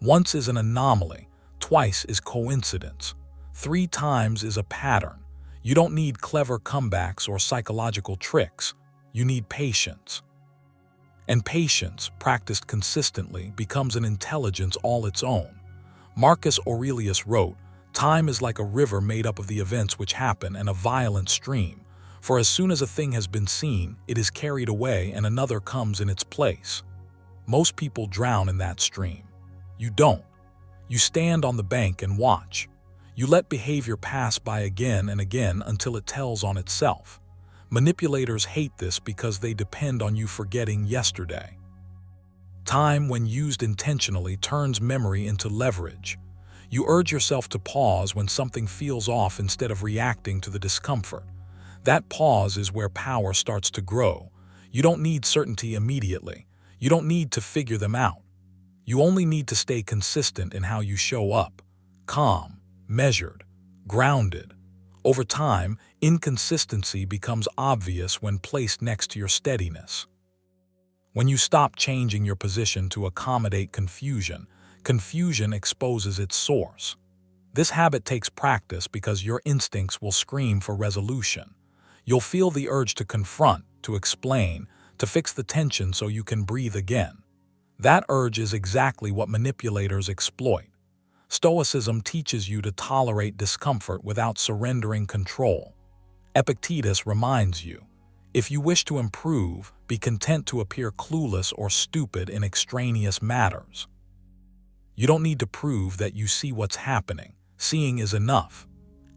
Once is an anomaly, twice is coincidence, 3 times is a pattern. You don't need clever comebacks or psychological tricks. You need patience. And patience, practiced consistently, becomes an intelligence all its own. Marcus Aurelius wrote, "Time is like a river made up of the events which happen and a violent stream. For as soon as a thing has been seen, it is carried away and another comes in its place." Most people drown in that stream. You don't. You stand on the bank and watch. You let behavior pass by again and again until it tells on itself. Manipulators hate this because they depend on you forgetting yesterday. Time, when used intentionally, turns memory into leverage. You urge yourself to pause when something feels off instead of reacting to the discomfort. That pause is where power starts to grow. You don't need certainty immediately. You don't need to figure them out. You only need to stay consistent in how you show up. Calm, measured, grounded. Over time, inconsistency becomes obvious when placed next to your steadiness. When you stop changing your position to accommodate confusion, confusion exposes its source. This habit takes practice because your instincts will scream for resolution. You'll feel the urge to confront, to explain, to fix the tension so you can breathe again. That urge is exactly what manipulators exploit. Stoicism teaches you to tolerate discomfort without surrendering control. Epictetus reminds you, if you wish to improve, be content to appear clueless or stupid in extraneous matters. You don't need to prove that you see what's happening. Seeing is enough.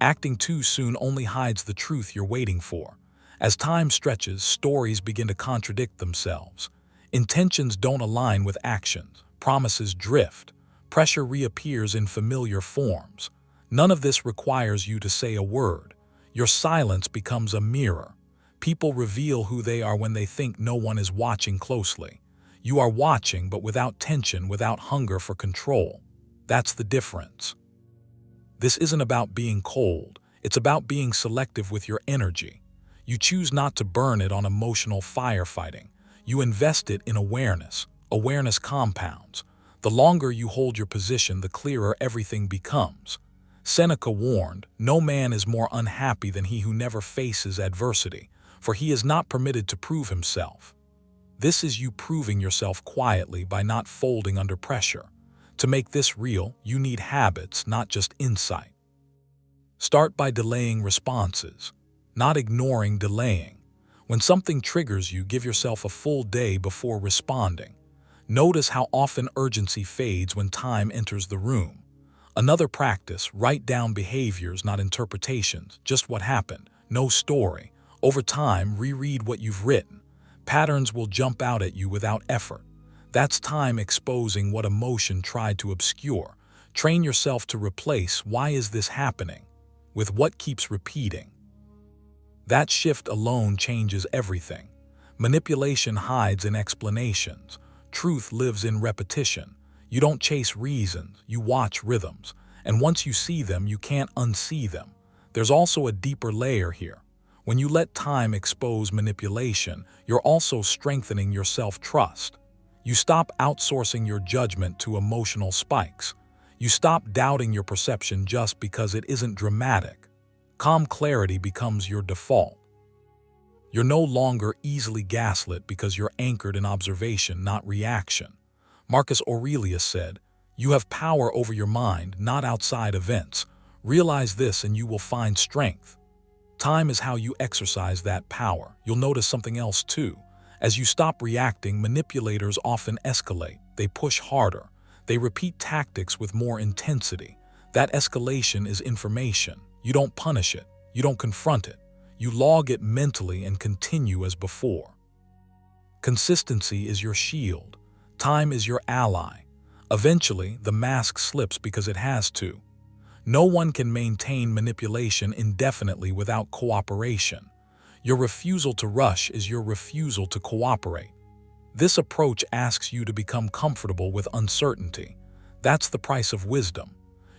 Acting too soon only hides the truth you're waiting for. As time stretches, stories begin to contradict themselves. Intentions don't align with actions. Promises drift. Pressure reappears in familiar forms. None of this requires you to say a word. Your silence becomes a mirror. People reveal who they are when they think no one is watching closely. You are watching, but without tension, without hunger for control. That's the difference. This isn't about being cold. It's about being selective with your energy. You choose not to burn it on emotional firefighting. You invest it in awareness. Awareness compounds. The longer you hold your position, the clearer everything becomes. Seneca warned, "No man is more unhappy than he who never faces adversity, for he is not permitted to prove himself." This is you proving yourself quietly by not folding under pressure. To make this real, you need habits, not just insight. Start by delaying responses, not ignoring, delaying. When something triggers you, give yourself a full day before responding. Notice how often urgency fades when time enters the room. Another practice, write down behaviors, not interpretations, just what happened, no story. Over time, reread what you've written. Patterns will jump out at you without effort. That's time exposing what emotion tried to obscure. Train yourself to replace "why is this happening?" with "what keeps repeating." That shift alone changes everything. Manipulation hides in explanations. Truth lives in repetition. You don't chase reasons, you watch rhythms. And once you see them, you can't unsee them. There's also a deeper layer here. When you let time expose manipulation, you're also strengthening your self-trust. You stop outsourcing your judgment to emotional spikes. You stop doubting your perception just because it isn't dramatic. Calm clarity becomes your default. You're no longer easily gaslit because you're anchored in observation, not reaction. Marcus Aurelius said, "You have power over your mind, not outside events. Realize this and you will find strength." Time is how you exercise that power. You'll notice something else too. As you stop reacting, manipulators often escalate. They push harder. They repeat tactics with more intensity. That escalation is information. You don't punish it. You don't confront it. You log it mentally and continue as before. Consistency is your shield. Time is your ally. Eventually, the mask slips because it has to. No one can maintain manipulation indefinitely without cooperation. Your refusal to rush is your refusal to cooperate. This approach asks you to become comfortable with uncertainty. That's the price of wisdom.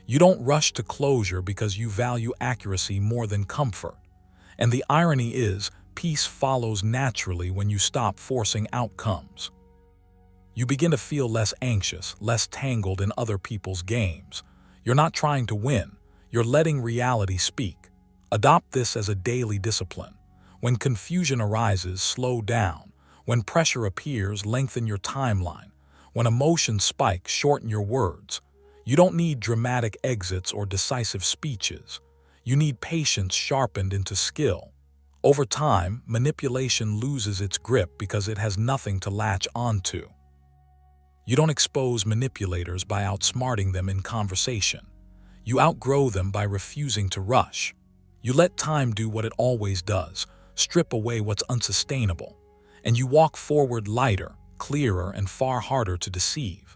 You don't rush to closure because you value accuracy more than comfort. And the irony is, peace follows naturally when you stop forcing outcomes. You begin to feel less anxious, less tangled in other people's games. You're not trying to win, you're letting reality speak. Adopt this as a daily discipline. When confusion arises, slow down. When pressure appears, lengthen your timeline. When emotions spike, shorten your words. You don't need dramatic exits or decisive speeches. You need patience sharpened into skill. Over time, manipulation loses its grip because it has nothing to latch onto. You don't expose manipulators by outsmarting them in conversation. You outgrow them by refusing to rush. You let time do what it always does, strip away what's unsustainable, and you walk forward lighter, clearer, and far harder to deceive.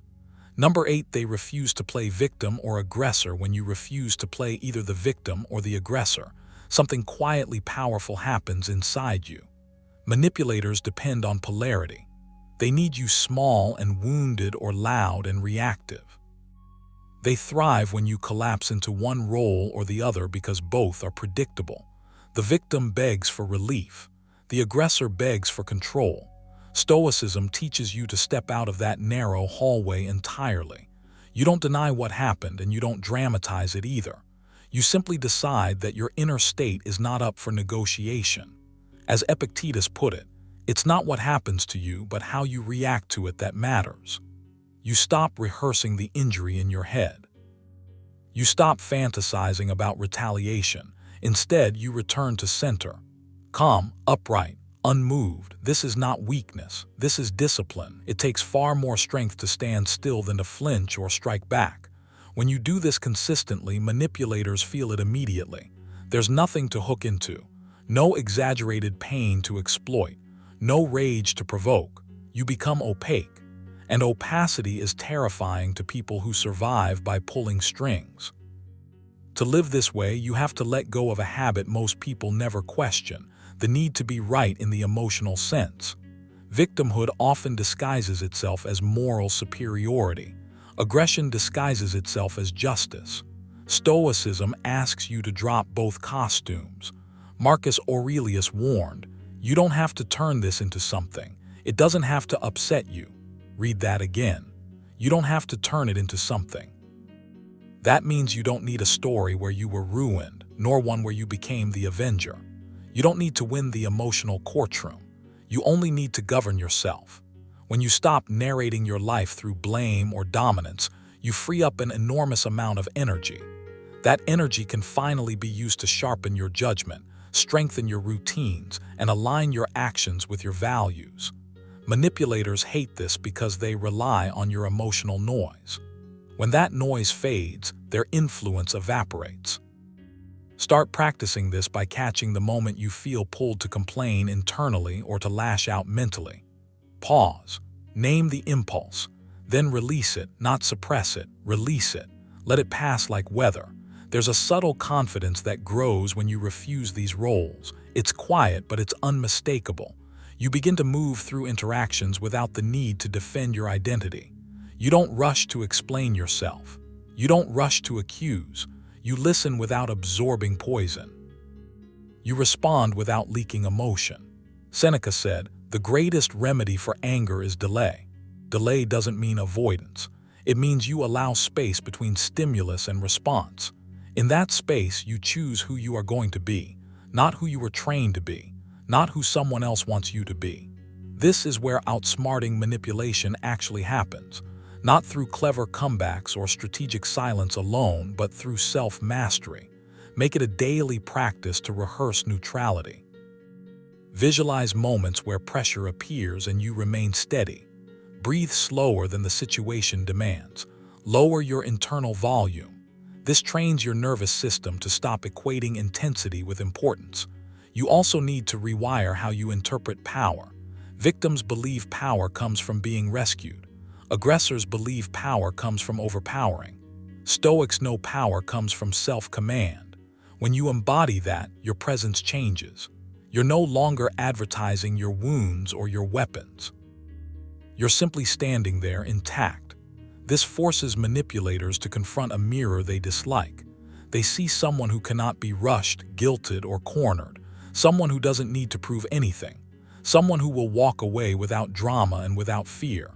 Number 8, they refuse to play victim or aggressor. When you refuse to play either the victim or the aggressor, something quietly powerful happens inside you. Manipulators depend on polarity. They need you small and wounded or loud and reactive. They thrive when you collapse into one role or the other because both are predictable. The victim begs for relief. The aggressor begs for control. Stoicism teaches you to step out of that narrow hallway entirely. You don't deny what happened and you don't dramatize it either. You simply decide that your inner state is not up for negotiation. As Epictetus put it, it's not what happens to you, but how you react to it that matters. You stop rehearsing the injury in your head. You stop fantasizing about retaliation. Instead, you return to center. Calm, upright, unmoved. This is not weakness. This is discipline. It takes far more strength to stand still than to flinch or strike back. When you do this consistently, manipulators feel it immediately. There's nothing to hook into. No exaggerated pain to exploit. No rage to provoke. You become opaque. And opacity is terrifying to people who survive by pulling strings. To live this way, you have to let go of a habit most people never question, the need to be right in the emotional sense. Victimhood often disguises itself as moral superiority. Aggression disguises itself as justice. Stoicism asks you to drop both costumes. Marcus Aurelius warned, "You don't have to turn this into something. It doesn't have to upset you." Read that again. You don't have to turn it into something. That means you don't need a story where you were ruined, nor one where you became the avenger. You don't need to win the emotional courtroom. You only need to govern yourself. When you stop narrating your life through blame or dominance, you free up an enormous amount of energy. That energy can finally be used to sharpen your judgment, strengthen your routines, and align your actions with your values. Manipulators hate this because they rely on your emotional noise. When that noise fades, their influence evaporates. Start practicing this by catching the moment you feel pulled to complain internally or to lash out mentally. Pause. Name the impulse. Then release it, not suppress it. Release it. Let it pass like weather. There's a subtle confidence that grows when you refuse these roles. It's quiet, but it's unmistakable. You begin to move through interactions without the need to defend your identity. You don't rush to explain yourself. You don't rush to accuse. You listen without absorbing poison. You respond without leaking emotion. Seneca said, "The greatest remedy for anger is delay." Delay doesn't mean avoidance. It means you allow space between stimulus and response. In that space, you choose who you are going to be, not who you were trained to be, not who someone else wants you to be. This is where outsmarting manipulation actually happens. Not through clever comebacks or strategic silence alone, but through self-mastery. Make it a daily practice to rehearse neutrality. Visualize moments where pressure appears and you remain steady. Breathe slower than the situation demands. Lower your internal volume. This trains your nervous system to stop equating intensity with importance. You also need to rewire how you interpret power. Victims believe power comes from being rescued. Aggressors believe power comes from overpowering. Stoics know power comes from self-command. When you embody that, your presence changes. You're no longer advertising your wounds or your weapons. You're simply standing there intact. This forces manipulators to confront a mirror they dislike. They see someone who cannot be rushed, guilted, or cornered, someone who doesn't need to prove anything, someone who will walk away without drama and without fear.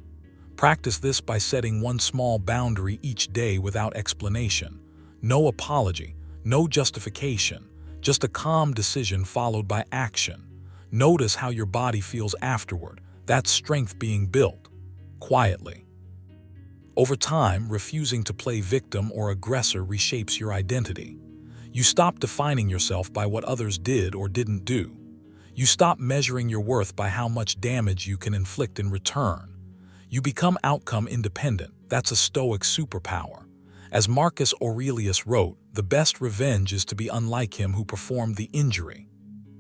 Practice this by setting one small boundary each day without explanation. No apology, no justification, just a calm decision followed by action. Notice how your body feels afterward. That's strength being built, quietly. Over time, refusing to play victim or aggressor reshapes your identity. You stop defining yourself by what others did or didn't do. You stop measuring your worth by how much damage you can inflict in return. You become outcome independent. That's a Stoic superpower. As Marcus Aurelius wrote, the best revenge is to be unlike him who performed the injury.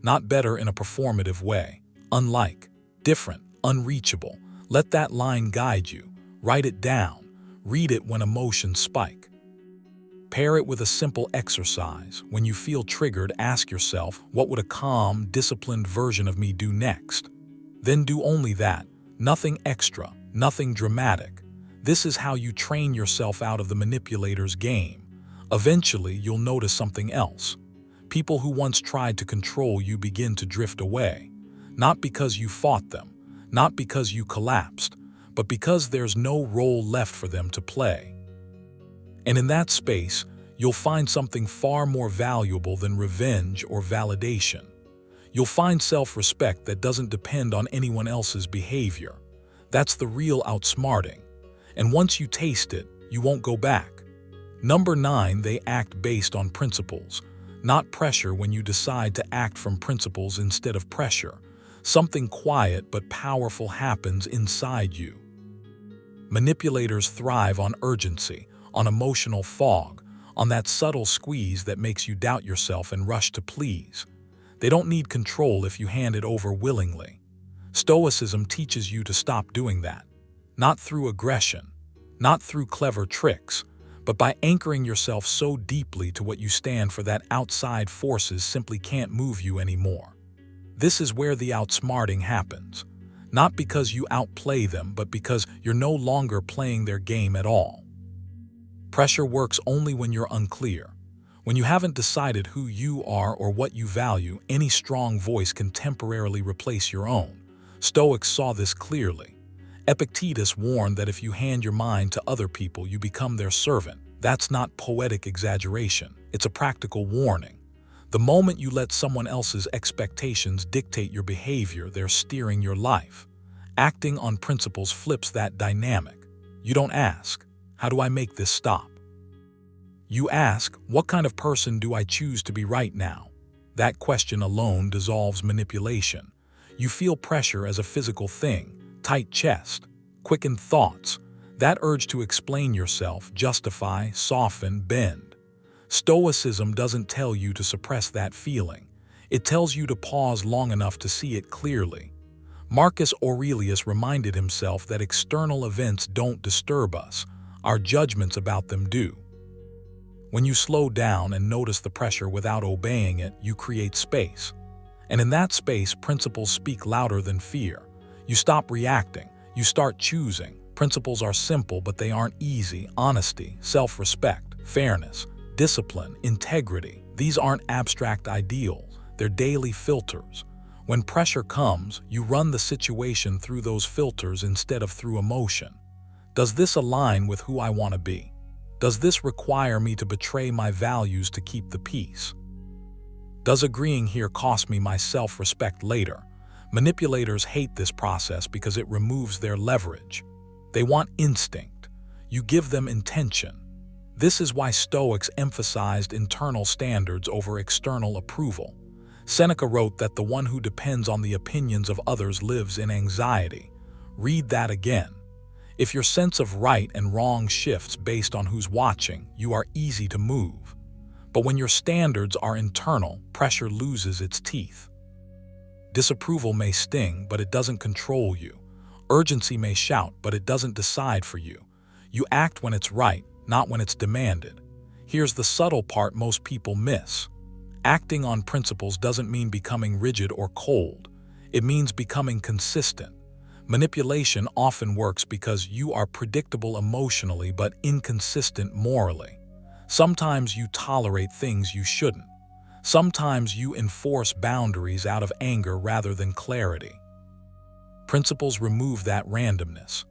Not better in a performative way. Unlike, different, unreachable. Let that line guide you. Write it down. Read it when emotions spike. Pair it with a simple exercise. When you feel triggered, ask yourself, what would a calm, disciplined version of me do next? Then do only that. Nothing extra, nothing dramatic. This is how you train yourself out of the manipulator's game. Eventually, you'll notice something else. People who once tried to control you begin to drift away. Not because you fought them, not because you collapsed, but because there's no role left for them to play. And in that space, you'll find something far more valuable than revenge or validation. You'll find self-respect that doesn't depend on anyone else's behavior. That's the real outsmarting. And once you taste it, you won't go back. Number 9, they act based on principles, not pressure. When you decide to act from principles instead of pressure, something quiet but powerful happens inside you. Manipulators thrive on urgency, on emotional fog, on that subtle squeeze that makes you doubt yourself and rush to please. They don't need control if you hand it over willingly. Stoicism teaches you to stop doing that. Not through aggression, not through clever tricks, but by anchoring yourself so deeply to what you stand for that outside forces simply can't move you anymore. This is where the outsmarting happens. Not because you outplay them, but because you're no longer playing their game at all. Pressure works only when you're unclear. When you haven't decided who you are or what you value, any strong voice can temporarily replace your own. Stoics saw this clearly. Epictetus warned that if you hand your mind to other people, you become their servant. That's not poetic exaggeration. It's a practical warning. The moment you let someone else's expectations dictate your behavior, they're steering your life. Acting on principles flips that dynamic. You don't ask, how do I make this stop? You ask, what kind of person do I choose to be right now? That question alone dissolves manipulation. You feel pressure as a physical thing, tight chest, quickened thoughts, that urge to explain yourself, justify, soften, bend. Stoicism doesn't tell you to suppress that feeling. It tells you to pause long enough to see it clearly. Marcus Aurelius reminded himself that external events don't disturb us. Our judgments about them do. When you slow down and notice the pressure without obeying it, you create space. And in that space, principles speak louder than fear. You stop reacting. You start choosing. Principles are simple, but they aren't easy. Honesty, self-respect, fairness, discipline, integrity. These aren't abstract ideals. They're daily filters. When pressure comes, you run the situation through those filters instead of through emotion. Does this align with who I want to be? Does this require me to betray my values to keep the peace? Does agreeing here cost me my self-respect later? Manipulators hate this process because it removes their leverage. They want instinct. You give them intention. This is why Stoics emphasized internal standards over external approval. Seneca wrote that the one who depends on the opinions of others lives in anxiety. Read that again. If your sense of right and wrong shifts based on who's watching, you are easy to move. But when your standards are internal, pressure loses its teeth. Disapproval may sting, but it doesn't control you. Urgency may shout, but it doesn't decide for you. You act when it's right, not when it's demanded. Here's the subtle part most people miss. Acting on principles doesn't mean becoming rigid or cold. It means becoming consistent. Manipulation often works because you are predictable emotionally but inconsistent morally. Sometimes you tolerate things you shouldn't. Sometimes you enforce boundaries out of anger rather than clarity. Principles remove that randomness.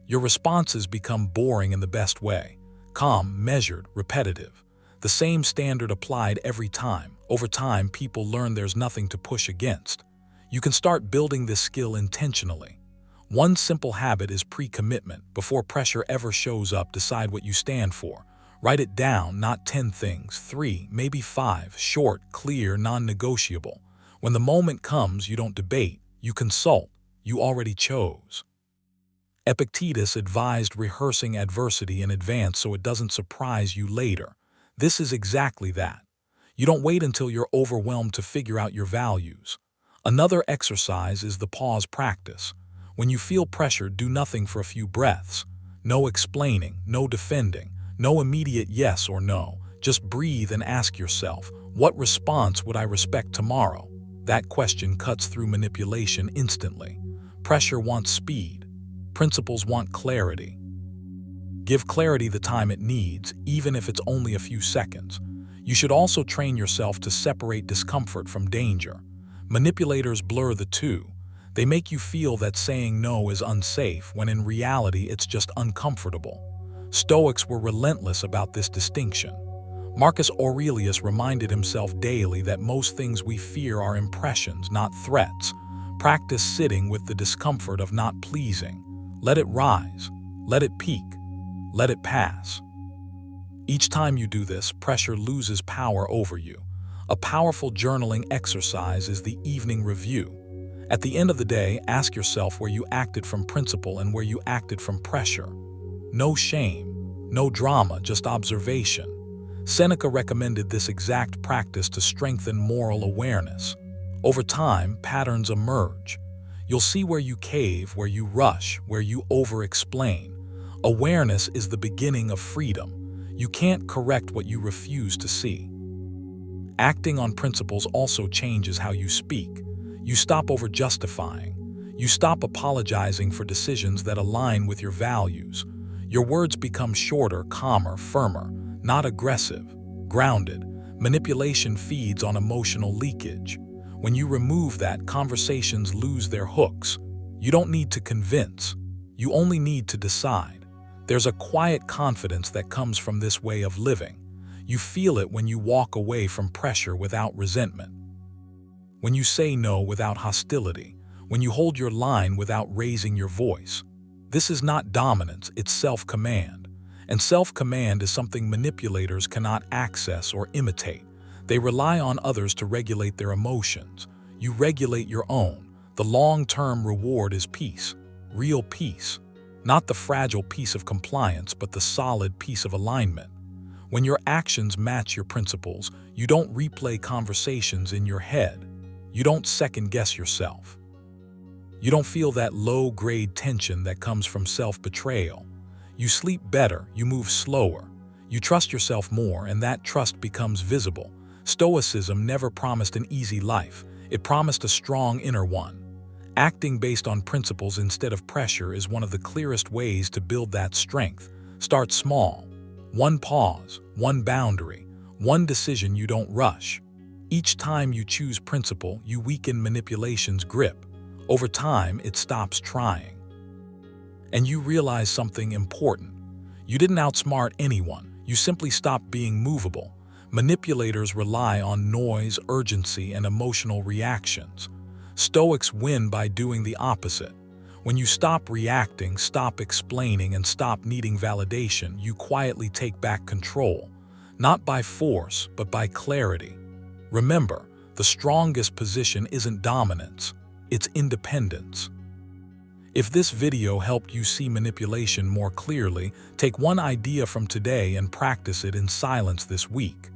Your responses become boring in the best way. Calm, measured, repetitive. The same standard applied every time. Over time, people learn there's nothing to push against. You can start building this skill intentionally. One simple habit is pre-commitment. Before pressure ever shows up, decide what you stand for. Write it down, not 10 things, 3, maybe 5, short, clear, non-negotiable. When the moment comes, you don't debate, you consult, you already chose. Epictetus advised rehearsing adversity in advance so it doesn't surprise you later. This is exactly that. You don't wait until you're overwhelmed to figure out your values. Another exercise is the pause practice. When you feel pressured, do nothing for a few breaths. No explaining, no defending, no immediate yes or no. Just breathe and ask yourself, what response would I respect tomorrow? That question cuts through manipulation instantly. Pressure wants speed. Principles want clarity. Give clarity the time it needs, even if it's only a few seconds. You should also train yourself to separate discomfort from danger. Manipulators blur the two. They make you feel that saying no is unsafe, when in reality it's just uncomfortable. Stoics were relentless about this distinction. Marcus Aurelius reminded himself daily that most things we fear are impressions, not threats. Practice sitting with the discomfort of not pleasing. Let it rise. Let it peak. Let it pass. Each time you do this, pressure loses power over you. A powerful journaling exercise is the evening review. At the end of the day, ask yourself where you acted from principle and where you acted from pressure. No shame, no drama, just observation. Seneca recommended this exact practice to strengthen moral awareness. Over time, patterns emerge. You'll see where you cave, where you rush, where you overexplain. Awareness is the beginning of freedom. You can't correct what you refuse to see. Acting on principles also changes how you speak. You stop over-justifying. You stop apologizing for decisions that align with your values. Your words become shorter, calmer, firmer, not aggressive, grounded. Manipulation feeds on emotional leakage. When you remove that, conversations lose their hooks. You don't need to convince. You only need to decide. There's a quiet confidence that comes from this way of living. You feel it when you walk away from pressure without resentment. When you say no without hostility. When you hold your line without raising your voice. This is not dominance, it's self-command. And self-command is something manipulators cannot access or imitate. They rely on others to regulate their emotions. You regulate your own. The long-term reward is peace, real peace. Not the fragile piece of compliance, but the solid piece of alignment. When your actions match your principles, you don't replay conversations in your head. You don't second-guess yourself. You don't feel that low-grade tension that comes from self-betrayal. You sleep better, you move slower. You trust yourself more, and that trust becomes visible. Stoicism never promised an easy life. It promised a strong inner one. Acting based on principles instead of pressure is one of the clearest ways to build that strength. Start small. One pause, one boundary, one decision you don't rush. Each time you choose principle, you weaken manipulation's grip. Over time, it stops trying. And you realize something important. You didn't outsmart anyone. You simply stopped being movable. Manipulators rely on noise, urgency, and emotional reactions. Stoics win by doing the opposite. When you stop reacting, stop explaining, and stop needing validation, you quietly take back control. Not by force, but by clarity. Remember, the strongest position isn't dominance, it's independence. If this video helped you see manipulation more clearly, take one idea from today and practice it in silence this week.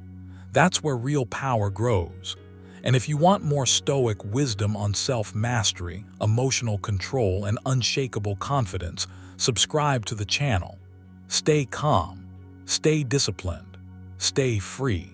That's where real power grows. And if you want more Stoic wisdom on self-mastery, emotional control, and unshakable confidence, subscribe to the channel. Stay calm, Stay disciplined. Stay free.